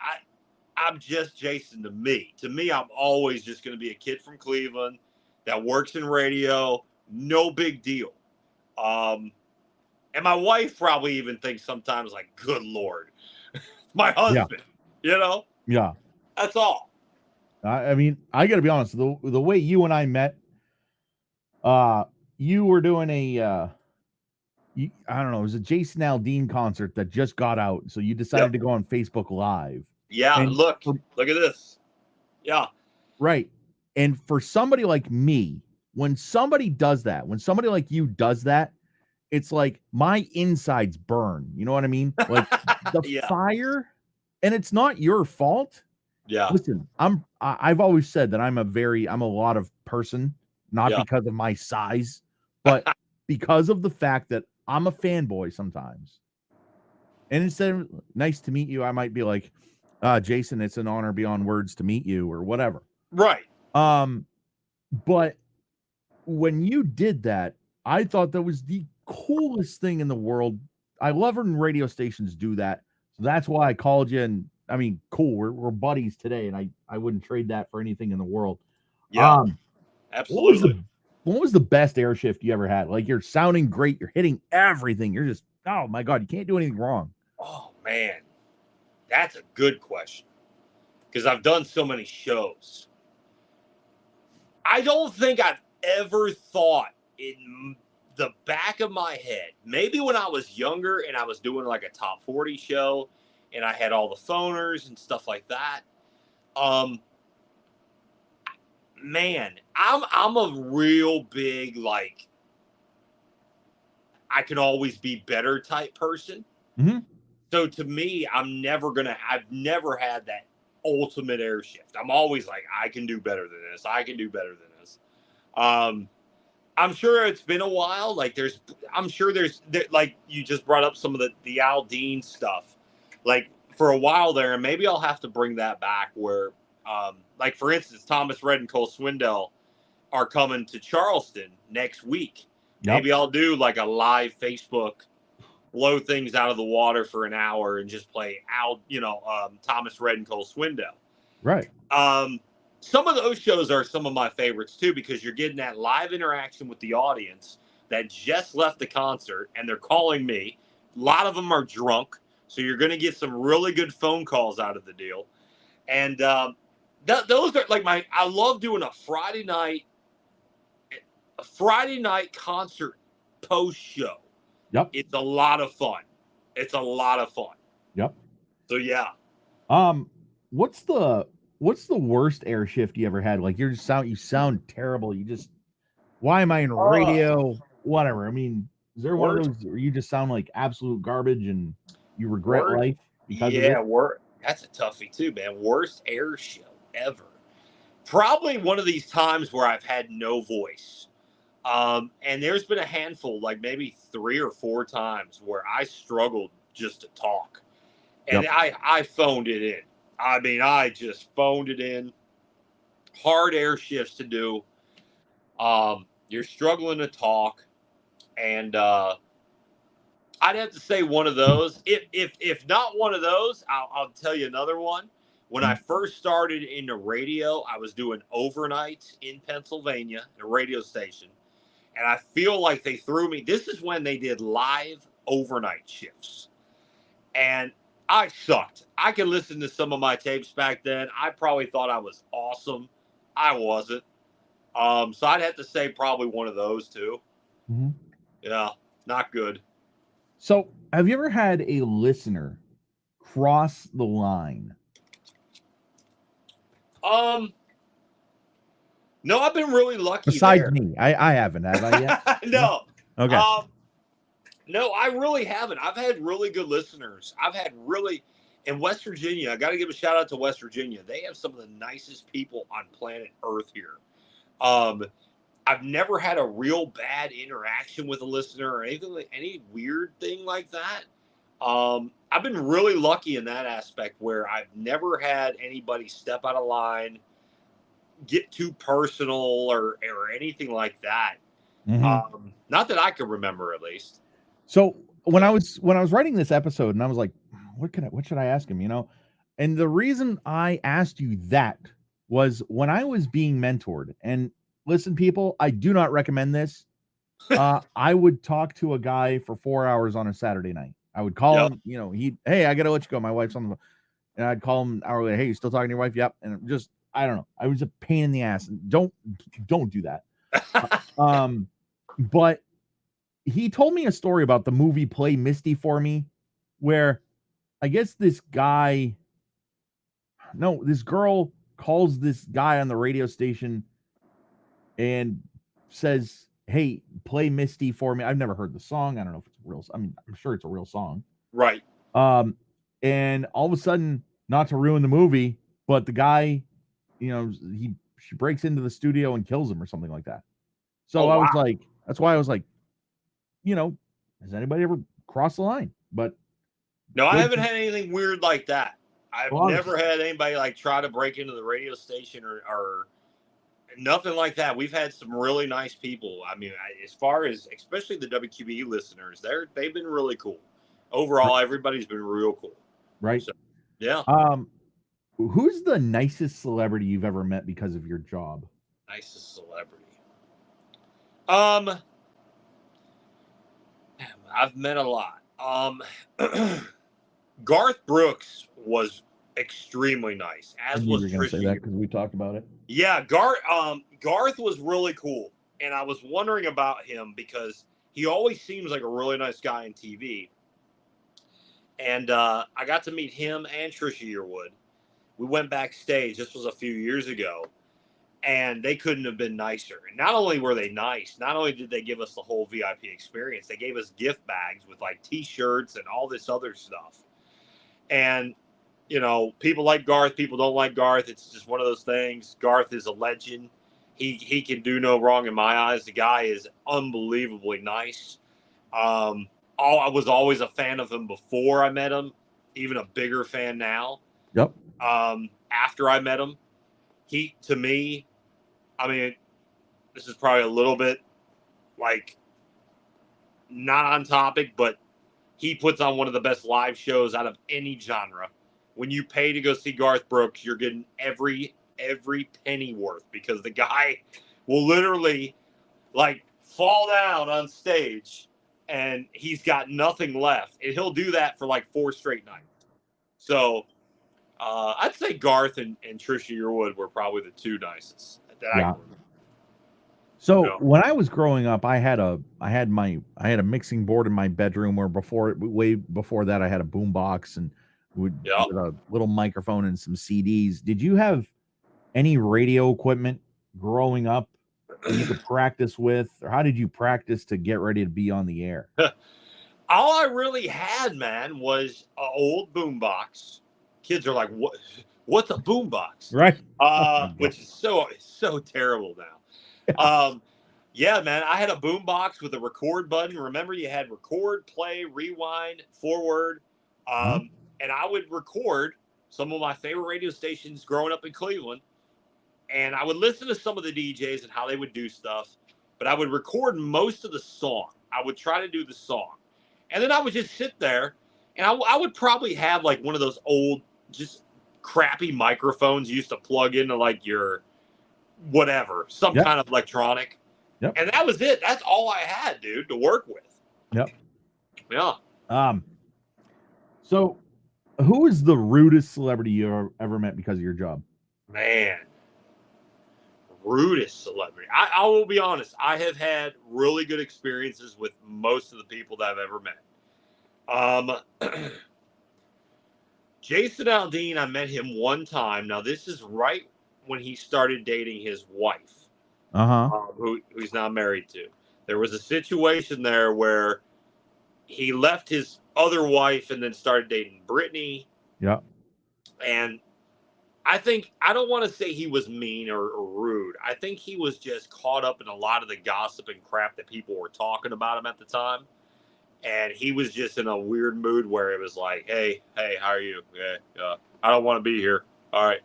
I'm just Jason to me. To me, I'm always just going to be a kid from Cleveland that works in radio. No big deal. And my wife probably even thinks sometimes like, good Lord, my husband, Yeah. That's all. I mean, I got to be honest, the way you and I met, you were doing I don't know, it was a Jason Aldean concert that just got out. So you decided to go on Facebook Live. Yeah. And look at this. Yeah. Right. And for somebody like me, when somebody does that, when somebody like you does that, it's like my insides burn. You know what I mean? Like the fire, and it's not your fault. Yeah. Listen, I've always said that I'm a lot of person, not because of my size, but because of the fact that I'm a fanboy sometimes. And instead of nice to meet you, I might be like, Jason, it's an honor beyond words to meet you or whatever. Right. But when you did that, I thought that was the coolest thing in the world. I love when radio stations do that. So that's why I called you. And I mean, cool. We're buddies today, and I wouldn't trade that for anything in the world. Yeah. Absolutely. What was the best air shift you ever had? Like, you're sounding great, you're hitting everything. You're just, oh my God, you can't do anything wrong. Oh man, that's a good question. Because I've done so many shows. I don't think I've ever thought in the back of my head, maybe when I was younger and I was doing like a top 40 show and I had all the phoners and stuff like that. Man, I'm a real big, like, I can always be better type person. Mm-hmm. So to me, I've never had that ultimate air shift. I'm always like, I can do better than this. I can do better than this. I'm sure it's been a while. Like I'm sure there's like you just brought up some of the Aldean stuff, like for a while there, and maybe I'll have to bring that back where, like for instance, Thomas Rhett and Cole Swindell are coming to Charleston next week. Yep. Maybe I'll do like a live Facebook, blow things out of the water for an hour and just play Thomas Rhett and Cole Swindell. Right. Some of those shows are some of my favorites too, because you're getting that live interaction with the audience that just left the concert and they're calling me. A lot of them are drunk. So you're going to get some really good phone calls out of the deal. And those are like I love doing a Friday night concert post show. Yep. It's a lot of fun. Yep. So yeah. What's the worst air shift you ever had? Like you sound terrible. Why am I in radio? Whatever. I mean, is there one of those where you just sound like absolute garbage and you regret life because of it? That's a toughie too, man. Worst air show ever. Probably one of these times where I've had no voice. And there's been a handful, like maybe 3 or 4 times where I struggled just to talk. And yep. I phoned it in. I mean, I just phoned it in. Hard air shifts to do. You're struggling to talk. And I'd have to say one of those. If not one of those, I'll tell you another one. When I first started in the radio, I was doing overnights in Pennsylvania at a radio station. And I feel like they threw me. This is when they did live overnight shifts. And I sucked. I could listen to some of my tapes back then. I probably thought I was awesome. I wasn't. So I'd have to say probably one of those two. Mm-hmm. Yeah, not good. So have you ever had a listener cross the line? No, I've been really lucky. Besides me, I haven't, have I yet? No. Okay. No, I really haven't. I've had really good listeners. In West Virginia, I got to give a shout out to West Virginia. They have some of the nicest people on planet Earth here. I've never had a real bad interaction with a listener or any weird thing like that. I've been really lucky in that aspect where I've never had anybody step out of line, get too personal or anything like that. Mm-hmm. Not that I can remember, at least. So when I was writing this episode and I was like, what should I ask him? And the reason I asked you that was when I was being mentored. And listen, people, I do not recommend this. I would talk to a guy for 4 hours on a Saturday night. I would call Yep. him, hey, I gotta let you go. My wife's on the phone. And I'd call him hourly, hey, you still talking to your wife? Yep. And just, I don't know. I was a pain in the ass. And don't do that. But he told me a story about the movie Play Misty for Me, where I guess this girl calls this guy on the radio station and says, hey, play Misty for me. I've never heard the song. I don't know if it's real. I mean, I'm sure it's a real song. Right. And all of a sudden, not to ruin the movie, but the guy, she breaks into the studio and kills him or something like that. So I was like, that's why I was like, has anybody ever crossed the line? But no, I haven't had anything weird like that. I've never had anybody like try to break into the radio station or nothing like that. We've had some really nice people. I mean, as far as especially the WQBE listeners, they've been really cool. Overall, everybody's been real cool. Right. So, yeah. Who's the nicest celebrity you've ever met because of your job? Nicest celebrity. I've met a lot. Garth Brooks was extremely nice, as was Trisha. Say that because we talked about it. Yeah, Garth was really cool, and I was wondering about him because he always seems like a really nice guy in TV. And I got to meet him and Trisha Yearwood. We went backstage. This was a few years ago, and they couldn't have been nicer. And not only were they nice, not only did they give us the whole VIP experience, they gave us gift bags with like T-shirts and all this other stuff. And, people like Garth, people don't like Garth. It's just one of those things. Garth is a legend. He can do no wrong in my eyes. The guy is unbelievably nice. I was always a fan of him before I met him, even a bigger fan now. Yep. After I met him, to me, I mean, this is probably a little bit like not on topic, but he puts on one of the best live shows out of any genre. When you pay to go see Garth Brooks, you're getting every penny worth because the guy will literally like fall down on stage and he's got nothing left. And he'll do that for like 4 straight nights. So I'd say Garth and Trisha Yearwood were probably the 2 nicest that I remember. So when I was growing up, I had a mixing board in my bedroom way before that I had a boom box and with a little microphone and some CDs. Did you have any radio equipment growing up that you could practice with, or how did you practice to get ready to be on the air? All I really had, man, was an old boombox. Kids are like, what's a boombox? Right. Which is so terrible now. Yeah, man, I had a boombox with a record button. Remember, you had record, play, rewind, forward. And I would record some of my favorite radio stations growing up in Cleveland. And I would listen to some of the DJs and how they would do stuff. But I would record most of the song. I would try to do the song. And then I would just sit there. And I would probably have like one of those old, just crappy microphones you used to plug into like your whatever, some kind of electronic. Yep. And that was it. That's all I had, dude, to work with. Yep. Yeah. So who is the rudest celebrity you ever met because of your job? Man. Rudest celebrity. I will be honest. I have had really good experiences with most of the people that I've ever met. Jason Aldean, I met him one time. Now, this is right when he started dating his wife. Who he's now married to. There was a situation there where he left his other wife and then started dating Brittany. Yeah. And I don't want to say he was mean or rude. I think he was just caught up in a lot of the gossip and crap that people were talking about him at the time. And he was just in a weird mood where it was like, hey, how are you? Yeah, I don't want to be here. All right.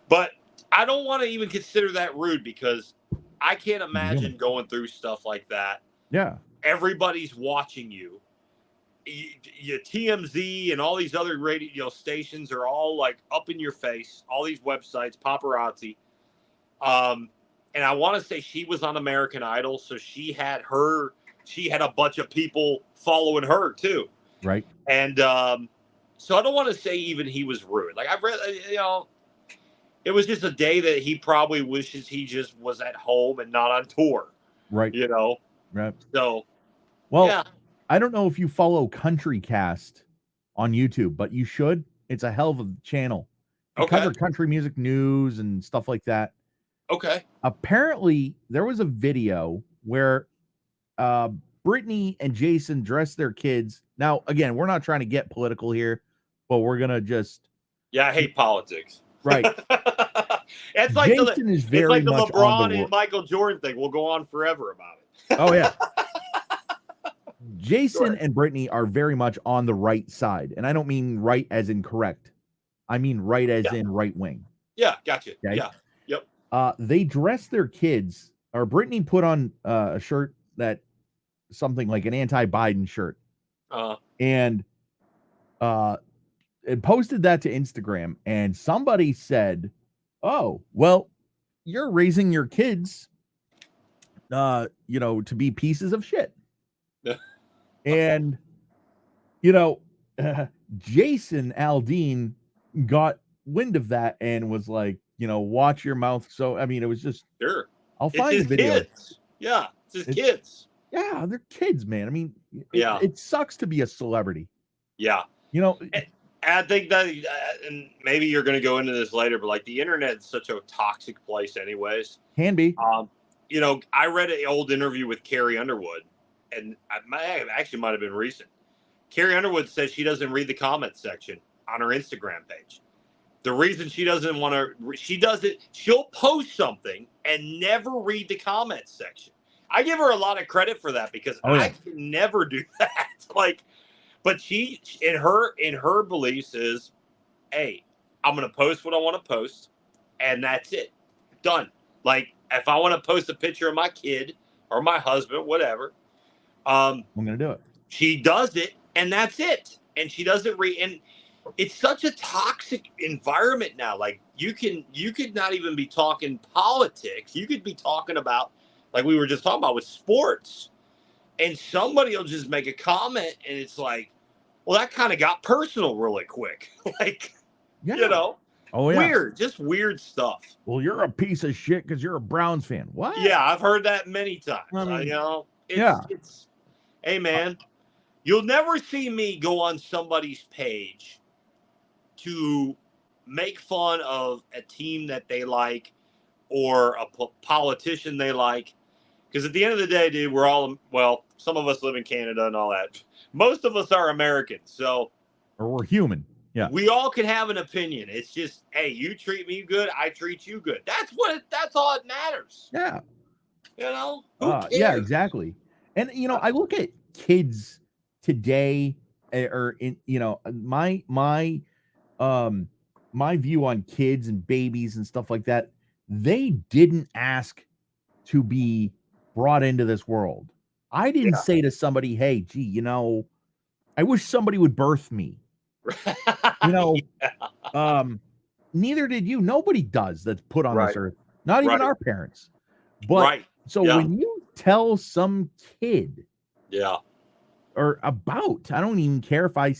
But I don't want to even consider that rude because I can't imagine going through stuff like that. Yeah. Everybody's watching you. TMZ and all these other radio stations are all like up in your face. All these websites, paparazzi. And I want to say she was on American Idol, so she had a bunch of people following her too. Right. And so I don't want to say even he was ruined. Like I've read, it was just a day that he probably wishes he just was at home and not on tour. Right. Right. So, well, yeah. I don't know if you follow Country Cast on YouTube, but you should. It's a hell of a channel. They cover country music news and stuff like that. Okay. Apparently, there was a video where Brittany and Jason dressed their kids. Now, again, we're not trying to get political here, but we're gonna just. Yeah, I hate politics. Right. It's like Jason is very the much LeBron and Michael Jordan thing. We'll go on forever about it. Oh yeah. Jason and Brittany are very much on the right side, and I don't mean right as in correct. I mean right as in right wing. Yeah, gotcha. Okay? Yeah. Yep. They dressed their kids, or Brittany put on a shirt that something like an anti-Biden shirt. And it posted that to Instagram, and somebody said, "Oh, well, you're raising your kids to be pieces of shit." And Jason Aldean got wind of that and was like, watch your mouth. So I mean, it was just I'll find the video. Kids. Yeah, it's his kids. Yeah, they're kids, man. I mean, it sucks to be a celebrity. Yeah. And I think that, and maybe you're going to go into this later, but like the internet is such a toxic place anyways. Can be. I read an old interview with Carrie Underwood, and actually might have been recent. Carrie Underwood says she doesn't read the comments section on her Instagram page. The reason she doesn't want to, she'll post something and never read the comments section. I give her a lot of credit for that because I can never do that. But she, in her beliefs is, hey, I'm going to post what I want to post, and that's it. Done. Like, if I want to post a picture of my kid or my husband, whatever, I'm going to do it. She does it, and that's it. And she doesn't and it's such a toxic environment now. Like, you could not even be talking politics. You could be talking about, like we were just talking about with sports, and somebody will just make a comment, and it's like, well, that kind of got personal really quick. Weird, just weird stuff. Well, you're a piece of shit because you're a Browns fan. What? Yeah, I've heard that many times. I mean, it's hey, man, you'll never see me go on somebody's page to make fun of a team that they like or a politician they like. Because at the end of the day, dude, we're all, some of us live in Canada and all that. Most of us are Americans. So, or we're human. Yeah. We all can have an opinion. It's just, hey, you treat me good, I treat you good. That's all that matters. Yeah. Who cares? Yeah, exactly. And, I look at kids today, or my view on kids and babies and stuff like that. They didn't ask to be brought into this world. I didn't say to somebody, hey, gee, I wish somebody would birth me. Neither did you. Nobody does that's put on this earth. Not even our parents. But when you tell some kid, or about, I don't even care if I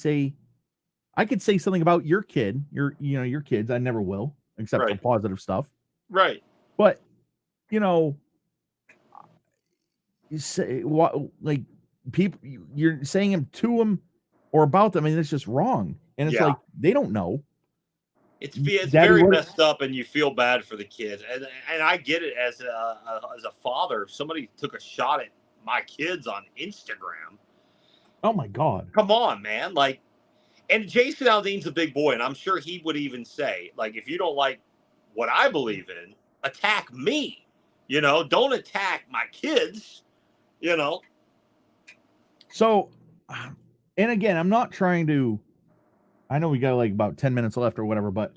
could say something about your kid, your kids. I never will, except for positive stuff. Right. But you say what, like, people, you're saying them to them or about them, and it's just wrong. And it's like, they don't know. It's very messed up, and you feel bad for the kids. And I get it as a father. If somebody took a shot at my kids on Instagram. Oh my God. Come on, man. Like, and Jason Aldean's a big boy, and I'm sure he would even say, like, if you don't like what I believe in, attack me. Don't attack my kids. So, and again, I'm not trying to, I know we got like about 10 minutes left or whatever, but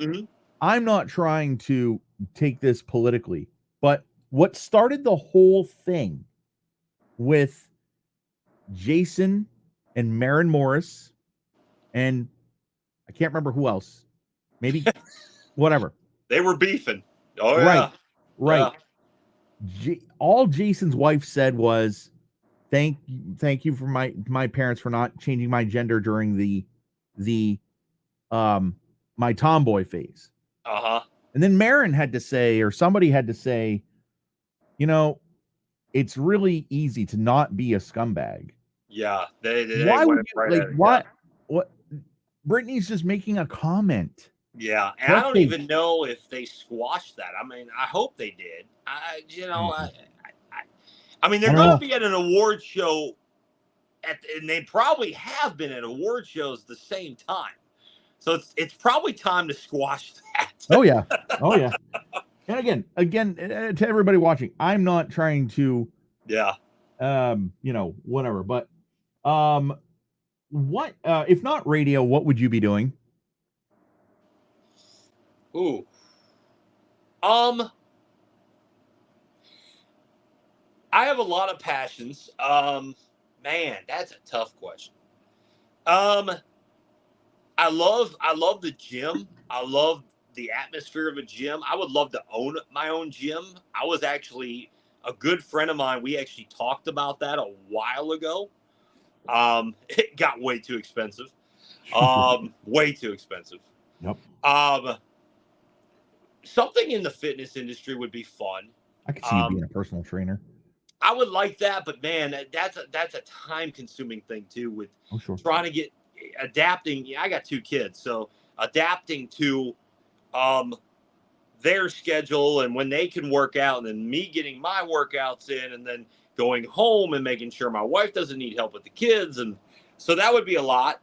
I'm not trying to take this politically. But what started the whole thing with Jason and Maren Morris, and I can't remember who else. Maybe whatever. They were beefing. Oh Right. yeah. Right. Yeah. All Jason's wife said was, thank you for my parents for not changing my gender during the my tomboy phase. Uh-huh. And then Maren had to say, or somebody had to say, you know, it's really easy to not be a scumbag. Yeah. They Why would went you, right like, at it. what? What? Brittany's just making a comment. Yeah, and I don't even know if they squashed that. I mean, I hope they did. I mean, they're going to be at an award show, and they probably have been at award shows at the same time. So it's probably time to squash that. Oh yeah, oh yeah. And again, to everybody watching, I'm not trying to, whatever. But, what if not radio? What would you be doing? Ooh. I have a lot of passions. Man, that's a tough question. I love the gym. I love the atmosphere of a gym. I would love to own my own gym. I was actually a good friend of mine. We actually talked about that a while ago. It got way too expensive. Way too expensive. Yep. Something in the fitness industry would be fun. I could see you being a personal trainer. I would like that, but man, that's a time-consuming thing too. With trying to get adapting. Yeah, I got 2 kids, so adapting to their schedule and when they can work out, and then me getting my workouts in, and then going home and making sure my wife doesn't need help with the kids, and so that would be a lot.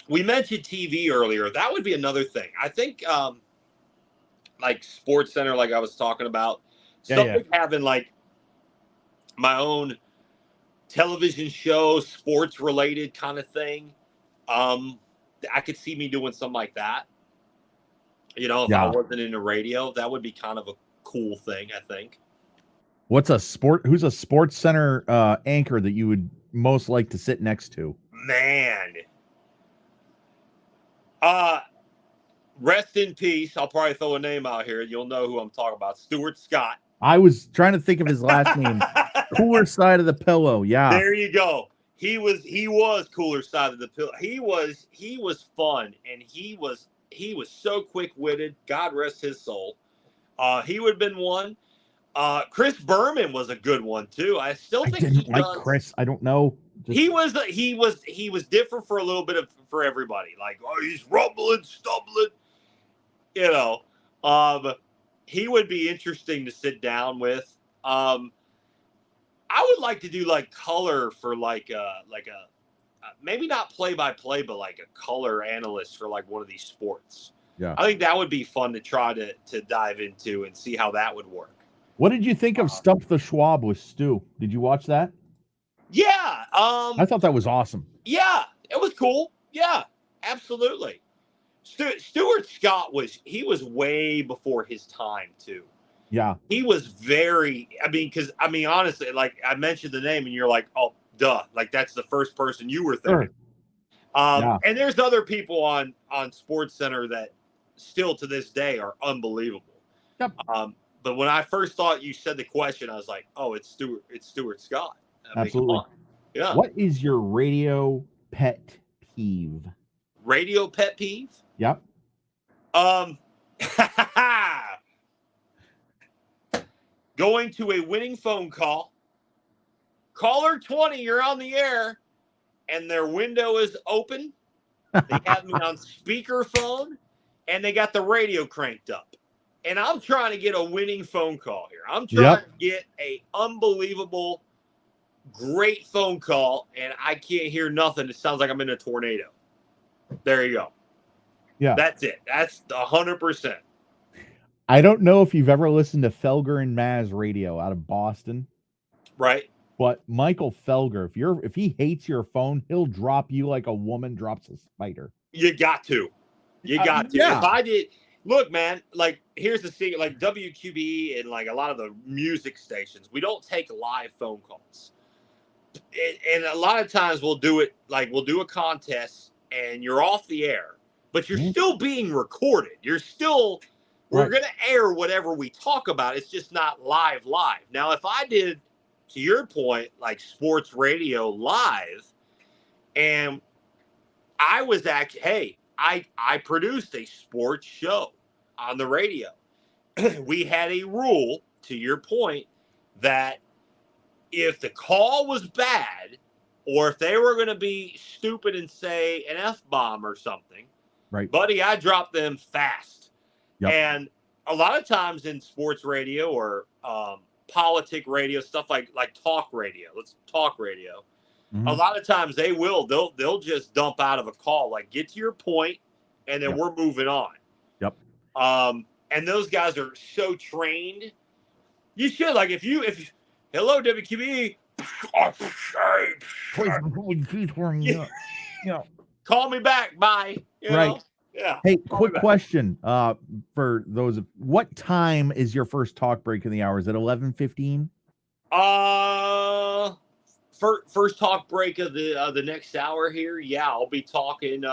We mentioned TV earlier. That would be another thing. I think like Sports Center, like I was talking about, having like my own television show, sports related kind of thing. I could see me doing something like that. You know, if I wasn't into radio, that would be kind of a cool thing, I think. Who's a Sports Center anchor that you would most like to sit next to? Man. Rest in peace. I'll probably throw a name out here. You'll know who I'm talking about. Stuart Scott. I was trying to think of his last name. Cooler Side of the Pillow. Yeah. There you go. He was Cooler Side of the Pillow. He was fun, and he was so quick-witted. God rest his soul. He would have been one. Chris Berman was a good one too. I still think he like does. Chris. I don't know. He was different for a little bit for everybody. Like, oh, he's rumbling, stumbling. You know, he would be interesting to sit down with. I would like to do like color for like a maybe not play-by-play, but like a color analyst for like one of these sports. Yeah, I think that would be fun to try to dive into and see how that would work. What did you think of Stump the Schwab with Stu? Did you watch that? Yeah. I thought that was awesome. Yeah, it was cool. Yeah, absolutely. Stuart Scott was way before his time too. Yeah. He was honestly, like I mentioned the name and you're like, oh, duh. Like that's the first person you were thinking. Sure. And there's other people on Sports Center that still to this day are unbelievable. Yep. But when I first thought you said the question, I was like, oh, it's Stuart Scott. Absolutely. Yeah. What is your radio pet peeve? Radio pet peeve? Yep. Going to a winning phone call. Caller 20, you're on the air, and their window is open. They have me on speakerphone, and they got the radio cranked up. And I'm trying to get a winning phone call here. I'm trying to get a unbelievable, great phone call, and I can't hear nothing. It sounds like I'm in a tornado. There you go. Yeah. That's it. That's 100%. I don't know if you've ever listened to Felger and Maz radio out of Boston. Right. But Michael Felger, if he hates your phone, he'll drop you like a woman drops a spider. You got to. Yeah. If I did, look, man, like here's the secret, like WQB and like a lot of the music stations, we don't take live phone calls. and a lot of times we'll do it like we'll do a contest and you're off the air, but you're still being recorded. We're Right. going to air whatever we talk about. It's just not live. Now, if I did, to your point, like sports radio live, and I was actually, hey, I produced a sports show on the radio. We had a rule, to your point, that if the call was bad or if they were going to be stupid and say an F-bomb or something, right, buddy, I dropped them fast. Yep. And a lot of times in sports radio or politic radio, stuff like talk radio, a lot of times they'll just dump out of a call, like get to your point, and then we're moving on. Yep. And those guys are so trained. You should, like, if hello WQB, call me back. Bye. You know? Yeah. Hey, quick question. For those, what time is your first talk break in the hour? Is it 11:15? First talk break of the next hour here. Yeah, I'll be talking.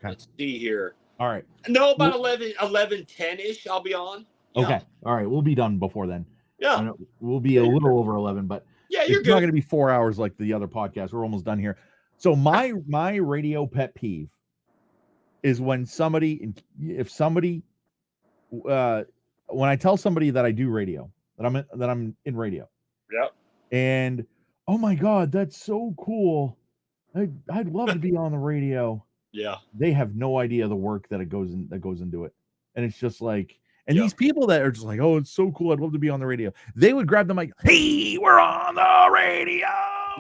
Let's see here. All right. No, about 11:10-ish. I'll be on. Yeah. Okay. All right. We'll be done before then. Yeah. We'll be a little over 11, but yeah, you're it's good. not going to be 4 hours like the other podcast. We're almost done here. So my radio pet peeve is when somebody, when I tell somebody that I do radio, that I'm in radio. Yep. And oh my God, that's so cool. I'd love to be on the radio. Yeah. They have no idea the work that goes into it. And it's just like, and these people that are just like, oh, it's so cool, I'd love to be on the radio. They would grab the mic, hey, we're on the radio.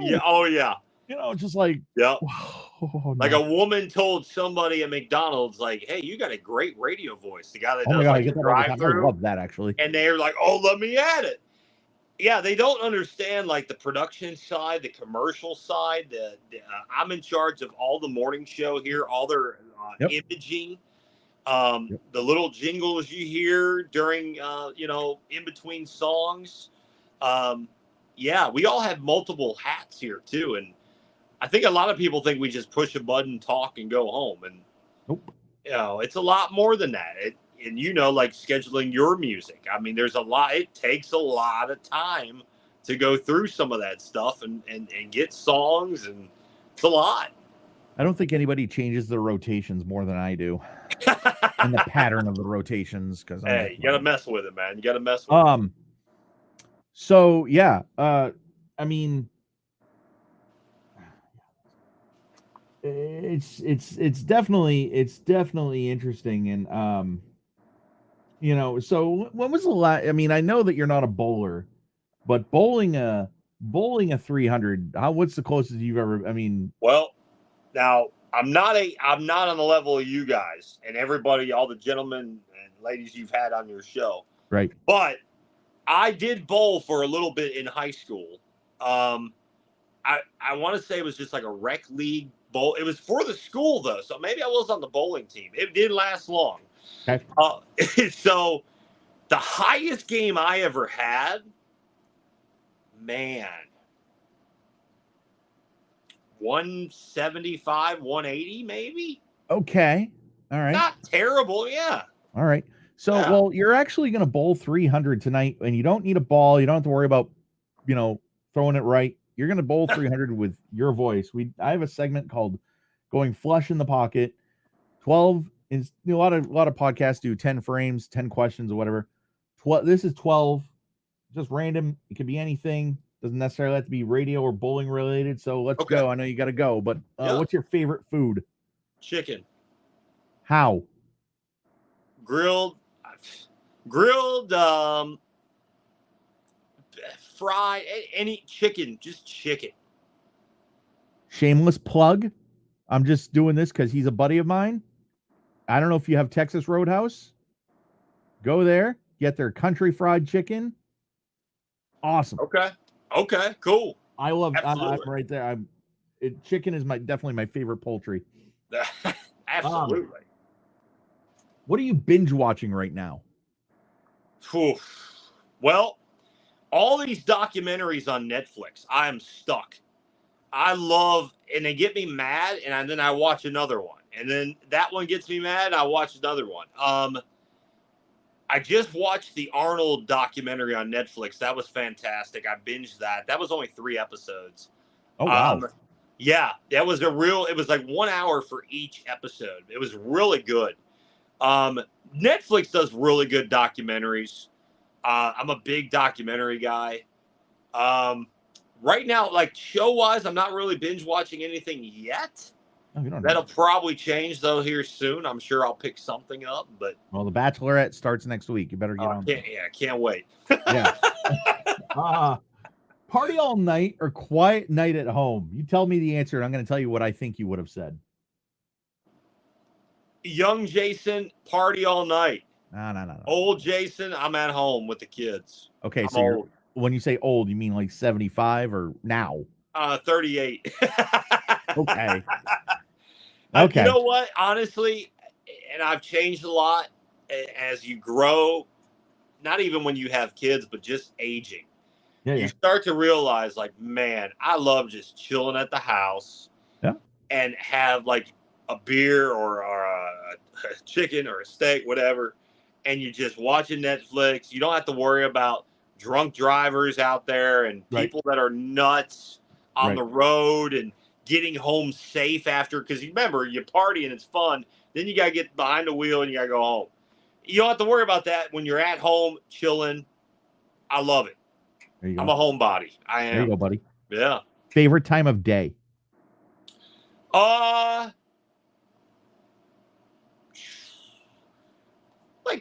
Yeah. Oh yeah. You know, just like, yeah. Oh, like a woman told somebody at McDonald's, like, hey, you got a great radio voice. The guy that does God, like the drive-through. I love that actually. And they're like, oh, let me at it. Yeah, they don't understand like the production side, the commercial side. I'm in charge of all the morning show here, all their imaging, the little jingles you hear during, in between songs. Yeah, we all have multiple hats here too, and I think a lot of people think we just push a button, talk, and go home, and it's a lot more than that. And like scheduling your music. I mean, there's a lot. It takes a lot of time to go through some of that stuff and get songs, and it's a lot. I don't think anybody changes their rotations more than I do, and the pattern of the rotations. Because you gotta mess with it, man. You gotta mess with it. So yeah, I mean, it's definitely interesting, and so when was the last? I mean, I know that you're not a bowler, but bowling a 300. What's the closest you've ever? I mean, well, now I'm not on the level of you guys and everybody, all the gentlemen and ladies you've had on your show, right? But I did bowl for a little bit in high school. I want to say it was just like a rec league bowl. It was for the school though, so maybe I was on the bowling team. It didn't last long. Okay. So the highest game I ever had, man, 175, 180 maybe. Okay. All right. Not terrible. Yeah. All right. So, well, you're actually going to bowl 300 tonight, and you don't need a ball. You don't have to worry about, throwing it right. You're going to bowl 300 with your voice. I have a segment called "Going Flush in the Pocket." 12 is a lot of podcasts do 10 frames, 10 questions, or whatever. This is 12, just random. It could be anything. Doesn't necessarily have to be radio or bowling related. So let's go. I know you got to go, but what's your favorite food? Chicken. How? Grilled, fried, any chicken, just chicken. Shameless plug. I'm just doing this because he's a buddy of mine. I don't know if you have Texas Roadhouse. Go there, get their country fried chicken. Awesome. Okay, cool. I love. I'm right there. Chicken is definitely my favorite poultry. Absolutely. What are you binge watching right now? Well, all these documentaries on Netflix. I am stuck. I love, and they get me mad, and then I watch another one, and then that one gets me mad. I watch another one. I just watched the Arnold documentary on Netflix. That was fantastic. I binged that. That was only 3 episodes. Oh wow. Yeah, that was it was like 1 hour for each episode. It was really good. Netflix does really good documentaries. I'm a big documentary guy. Right now, like show-wise, I'm not really binge watching anything yet. That'll probably change though here soon. I'm sure I'll pick something up, but well, The Bachelorette starts next week. You better get on. Can't wait. Yeah. Party all night or quiet night at home? You tell me the answer, and I'm going to tell you what I think you would have said. Young Jason, party all night. No. Old Jason, I'm at home with the kids. Okay, so when you say old, you mean like 75 or now? 38. Okay. Okay. You know what? Honestly, and I've changed a lot as you grow, not even when you have kids, but just aging. You start to realize, like, man, I love just chilling at the house and have like a beer or a chicken or a steak, whatever, and you're just watching Netflix. You don't have to worry about drunk drivers out there and people that are nuts on the road and getting home safe after, because remember, you party and it's fun. Then you got to get behind the wheel and you got to go home. You don't have to worry about that when you're at home chilling. I love it. I'm a homebody. I am. There you go, buddy. Yeah. Favorite time of day? Like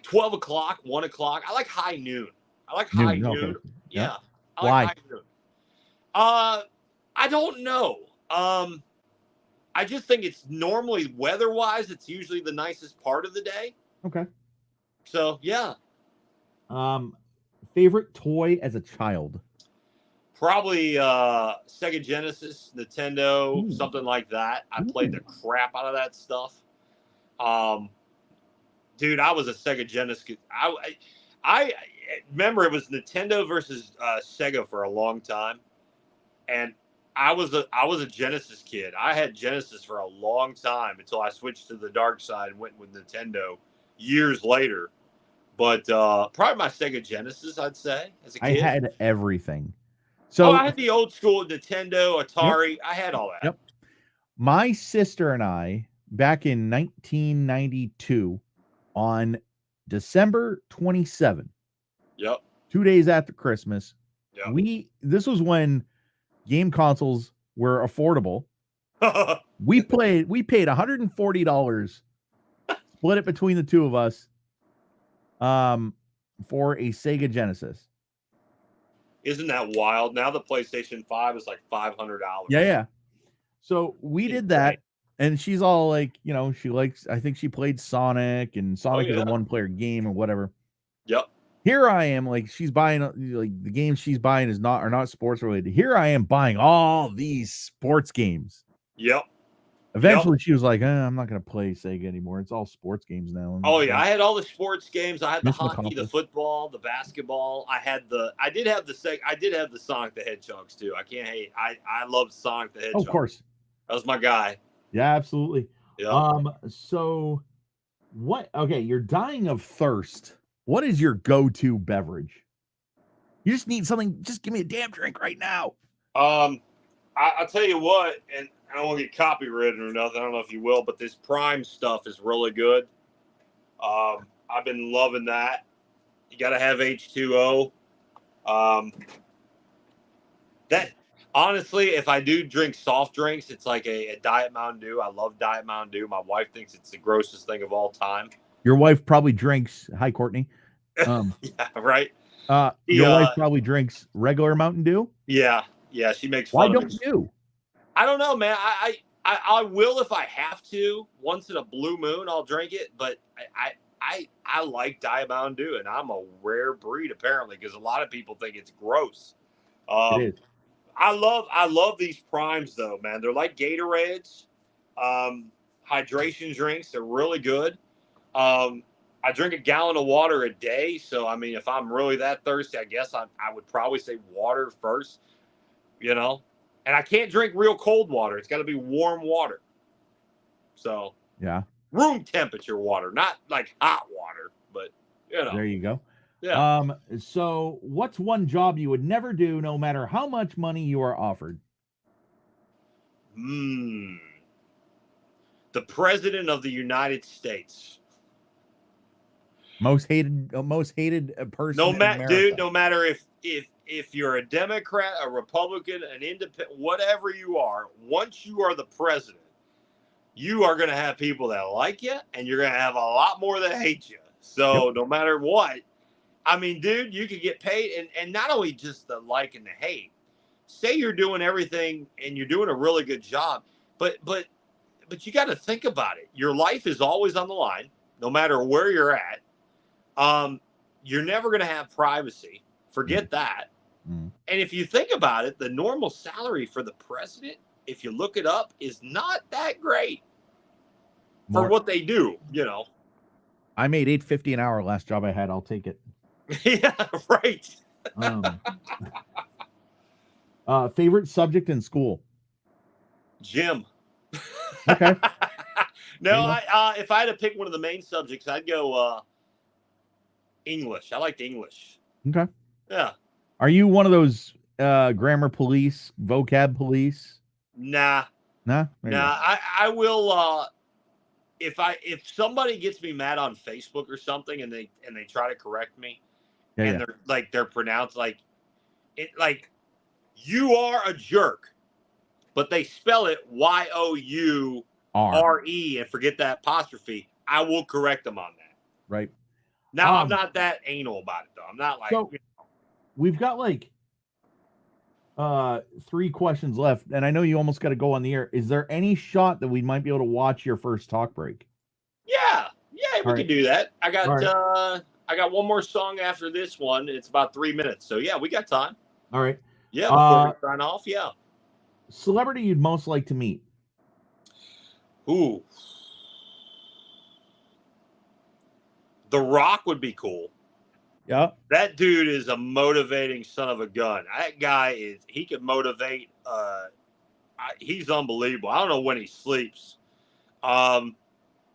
12 o'clock, 1 o'clock. I like high noon. I like high noon. Okay. Yeah. I like high noon. I don't know. I just think it's normally weather-wise, it's usually the nicest part of the day. Okay. So, yeah. Favorite toy as a child? Probably Sega Genesis, Nintendo, something like that. I played the crap out of that stuff. Dude, I was a Sega Genesis. I remember it was Nintendo versus Sega for a long time, and I was a Genesis kid. I had Genesis for a long time until I switched to the dark side and went with Nintendo years later. But probably my Sega Genesis, I'd say, as a kid. I had everything. So I had the old school Nintendo, Atari. Yep. I had all that. Yep. My sister and I, back in 1992, on December 27th. Yep. 2 days after Christmas. Yep. This was when game consoles were affordable. we paid $140, split it between the two of us, for a Sega Genesis. Isn't that wild? Now the PlayStation 5 is like $500. Yeah. So we did that, and she's all like, she likes, I think she played Sonic, and Sonic is a one-player game or whatever. Yep. Here I am, like, she's buying, like, the games she's buying are not sports related. Here I am buying all these sports games. Yep. Eventually, she was like, I'm not going to play Sega anymore. It's all sports games now. I had all the sports games. I had the hockey, the football, the basketball. I did have the Sonic the Hedgehogs too. I can't hate. I love Sonic the Hedgehog. Of course. That was my guy. Yeah, absolutely. Yeah. So you're dying of thirst. What is your go-to beverage? You just need something. Just give me a damn drink right now. I'll tell you what, and I don't want to get copyrighted or nothing. I don't know if you will, but this Prime stuff is really good. I've been loving that. You got to have H2O. That honestly, if I do drink soft drinks, it's like a Diet Mountain Dew. I love Diet Mountain Dew. My wife thinks it's the grossest thing of all time. Your wife probably drinks. Hi, Courtney. Yeah, right. Your wife probably drinks regular Mountain Dew. Yeah, she makes fun. Why of don't you? I don't know, man. I will if I have to. Once in a blue moon, I'll drink it. But I like Diet Mountain Dew, and I'm a rare breed apparently, because a lot of people think it's gross. It is. I love these Primes though, man. They're like Gatorades, hydration drinks. They're really good. I I drink a gallon of water a day. So, I mean, if I'm really that thirsty, I guess I would probably say water first, you know? And I can't drink real cold water. It's got to be warm water. So, Yeah. room temperature water, not like hot water, but, you know. There you go. Yeah. So what's one job you would never do no matter how much money you are offered? The President of the United States. Most hated person in America. Dude, no matter if you're a Democrat, a Republican, an independent, whatever you are, once you are the president, you are going to have people that like you, and you're going to have a lot more that hate you. So no matter what, I mean, dude, you could get paid, and not only just the like and the hate. Say you're doing everything and you're doing a really good job, but you got to think about it. Your life is always on the line, no matter where you're at. You're never going to have privacy. Forget that. And if you think about it, the normal salary for the president, if you look it up, is not that great for what they do, you know. I made $8.50 an hour last job I had. I'll take it. Yeah, right. Favorite subject in school? Gym. Okay. No, if I had to pick one of the main subjects, I'd go English. I liked English. Okay. Yeah. Are you one of those grammar police, vocab police? Nah. I will. If somebody gets me mad on Facebook or something, and they try to correct me, they're pronounced like you are a jerk, but they spell it Youre and forget that apostrophe, I will correct them on that. Right. Now, I'm not that anal about it, though. I'm not like... So, we've got like 3 questions left, and I know you almost got to go on the air. Is there any shot that we might be able to watch your first talk break? Yeah, we can do that. I got one more song after this one. It's about 3 minutes, so yeah, we got time. All right. Yeah, before we sign off, yeah. Celebrity you'd most like to meet? Ooh. The Rock would be cool. Yeah. That dude is a motivating son of a gun. That guy he could motivate. He's unbelievable. I don't know when he sleeps.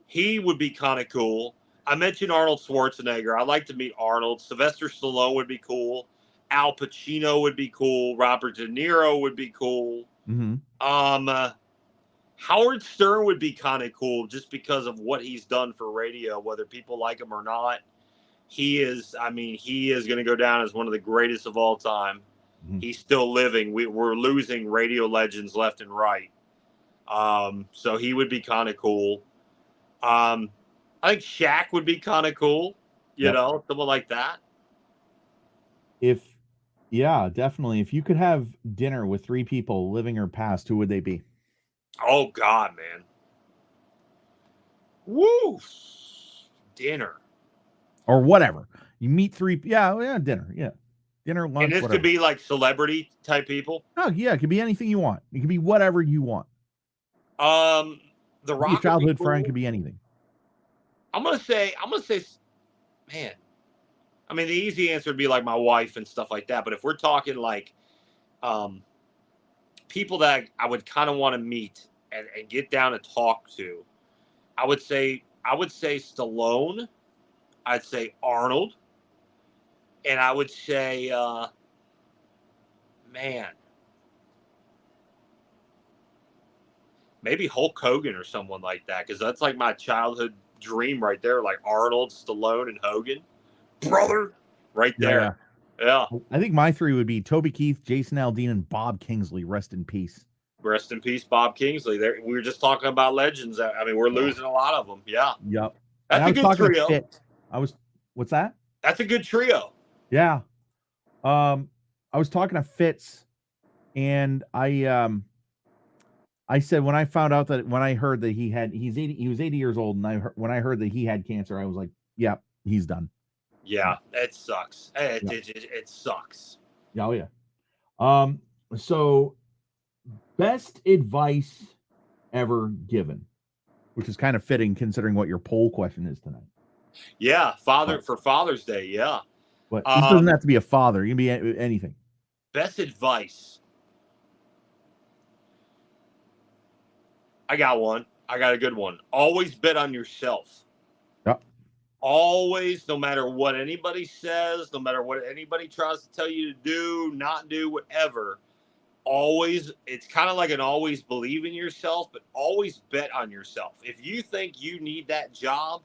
He would be kind of cool. I mentioned Arnold Schwarzenegger. I'd like to meet Arnold. Sylvester Stallone would be cool. Al Pacino would be cool. Robert De Niro would be cool. Howard Stern would be kind of cool just because of what he's done for radio, whether people like him or not. He is going to go down as one of the greatest of all time. He's still living. We're losing radio legends left and right. So he would be kind of cool. I think Shaq would be kind of cool, you know, someone like that. Definitely. If you could have dinner with 3 people, living or past, who would they be? Oh, God, man. Woo! Dinner. Or whatever. You meet 3, dinner, yeah. Dinner, lunch, and this whatever. Could be like celebrity type people? Oh, yeah, it could be anything you want. It could be whatever you want. The Rock. Your childhood friend could be anything. I'm gonna say, man. I mean, the easy answer would be like my wife and stuff like that. But if we're talking like people that I would kind of want to meet and get down and talk to, I would say Stallone. I'd say Arnold. And I would say, maybe Hulk Hogan or someone like that, because that's like my childhood dream right there, like Arnold, Stallone, and Hogan. Brother, right there. Yeah. I think my 3 would be Toby Keith, Jason Aldean, and Bob Kingsley. Rest in peace. Rest in peace, Bob Kingsley. We were just talking about legends. I mean, we're losing a lot of them. Yeah. Yep. That's a good trio. What's that? That's a good trio. Yeah. I was talking to Fitz, and I said when I heard that he was 80 years old, and when I heard that he had cancer, I was like, yeah, he's done. Yeah, it sucks. It sucks. Oh yeah. So best advice ever given, which is kind of fitting considering what your poll question is tonight. Yeah, for Father's Day. Yeah. But this doesn't have to be a father. You can be anything. Best advice. I got one. I got a good one. Always bet on yourself. Yep. Always, no matter what anybody says, no matter what anybody tries to tell you to do, not do, whatever. Always, it's kind of like an always believe in yourself, but always bet on yourself. If you think you need that job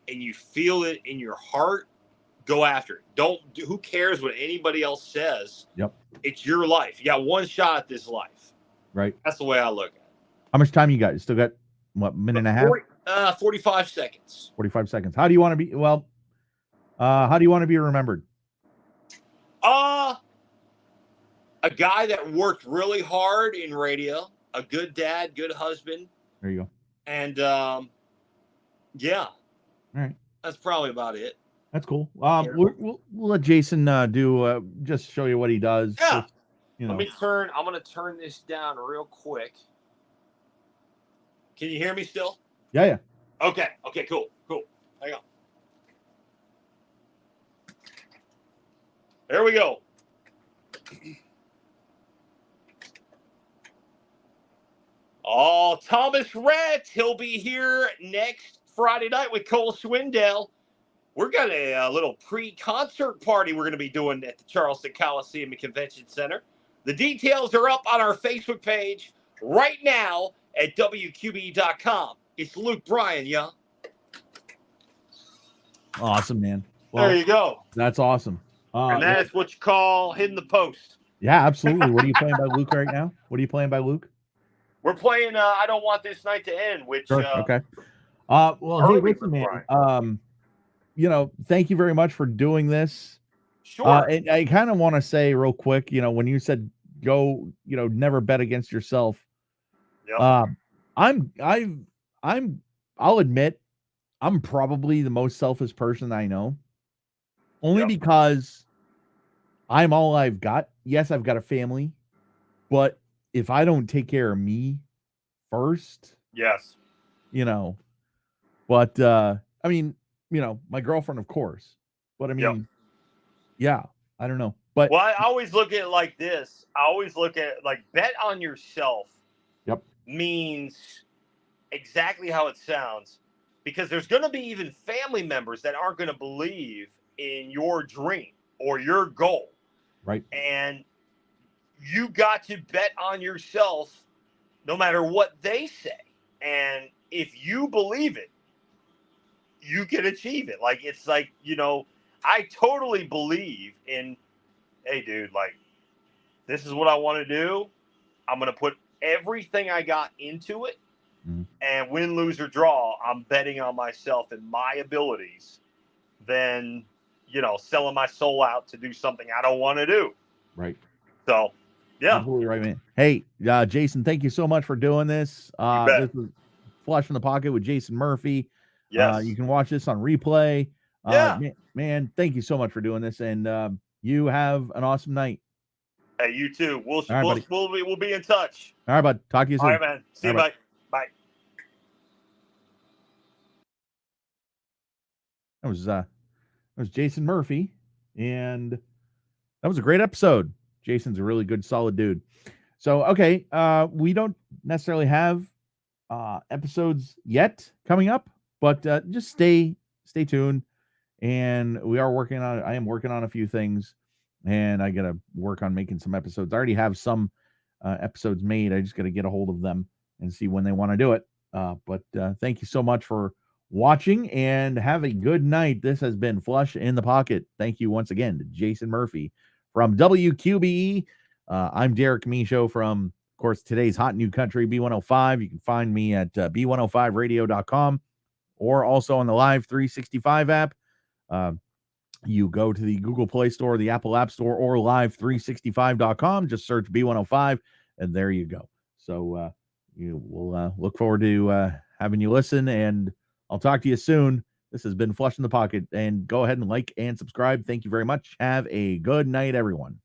and you feel it in your heart, go after it. Who cares what anybody else says? Yep. It's your life. You got one shot at this life. Right. That's the way I look at it. How much time you got? You still got what, minute and a half? 45 seconds. 45 seconds. How do you want to be? Well, how do you want to be remembered? A guy that worked really hard in radio, a good dad, good husband. There you go. And yeah. All right. That's probably about it. That's cool. We'll let Jason do just show you what he does. Yeah. Just, you know. I'm going to turn this down real quick. Can you hear me still? Yeah. Okay, cool. Hang on. There we go. Oh, Thomas Rhett, he'll be here next Friday night with Cole Swindell. We're got a little pre-concert party we're going to be doing at the Charleston Coliseum and Convention Center. The details are up on our Facebook page right now at WQBE.com. It's Luke Bryan, yeah. Awesome, man. Well, there you go. That's awesome. And that's what you call hitting the post. Yeah, absolutely. What are you playing by Luke right now? What are you playing by Luke? We're playing I Don't Want This Night to End, which sure. Okay. Well, hey, listen, man. Thank you very much for doing this. Sure. And I kind of want to say real quick, when you said go, never bet against yourself. Yep. I'll admit I'm probably the most selfish person I know. Only because I'm all I've got. Yes, I've got a family, but if I don't take care of me first, yes, but my girlfriend, of course, but I mean, yeah, I don't know. But I always look at it like this. I always look at it like bet on yourself. Yep. Means exactly how it sounds, because there's going to be even family members that aren't going to believe in your dream or your goal. Right. And you got to bet on yourself no matter what they say. And if you believe it, you can achieve it. Like, it's like, I totally believe in, hey, dude, like, this is what I want to do. I'm going to put everything I got into it. Mm-hmm. And win, lose, or draw, I'm betting on myself and my abilities than, selling my soul out to do something I don't want to do. Right. So, yeah. Absolutely right, man. Hey, Jason, thank you so much for doing this. This was Flush in the Pocket with Jason Murphy. Yes. You can watch this on replay. Yeah. Man, thank you so much for doing this. And you have an awesome night. Hey, you too. We'll be in touch. All right, bud. Talk to you soon. All right, man. See you, bye. Bye. That was Jason Murphy, and that was a great episode. Jason's a really good, solid dude. So, okay, we don't necessarily have episodes yet coming up, but just stay tuned. And I am working on a few things, and I got to work on making some episodes. I already have some episodes made. I just got to get a hold of them and see when they want to do it. But thank you so much for watching, and have a good night. This has been Flush in the Pocket. Thank you once again to Jason Murphy from WQBE. I'm Derek Michaud from, of course, today's Hot New Country, B105. You can find me at b105radio.com or also on the Live 365 app. You go to the Google Play Store, the Apple App Store, or live365.com. Just search B105, and there you go. So you will look forward to having you listen, and I'll talk to you soon. This has been Flush in the Pocket, and go ahead and like and subscribe. Thank you very much. Have a good night, everyone.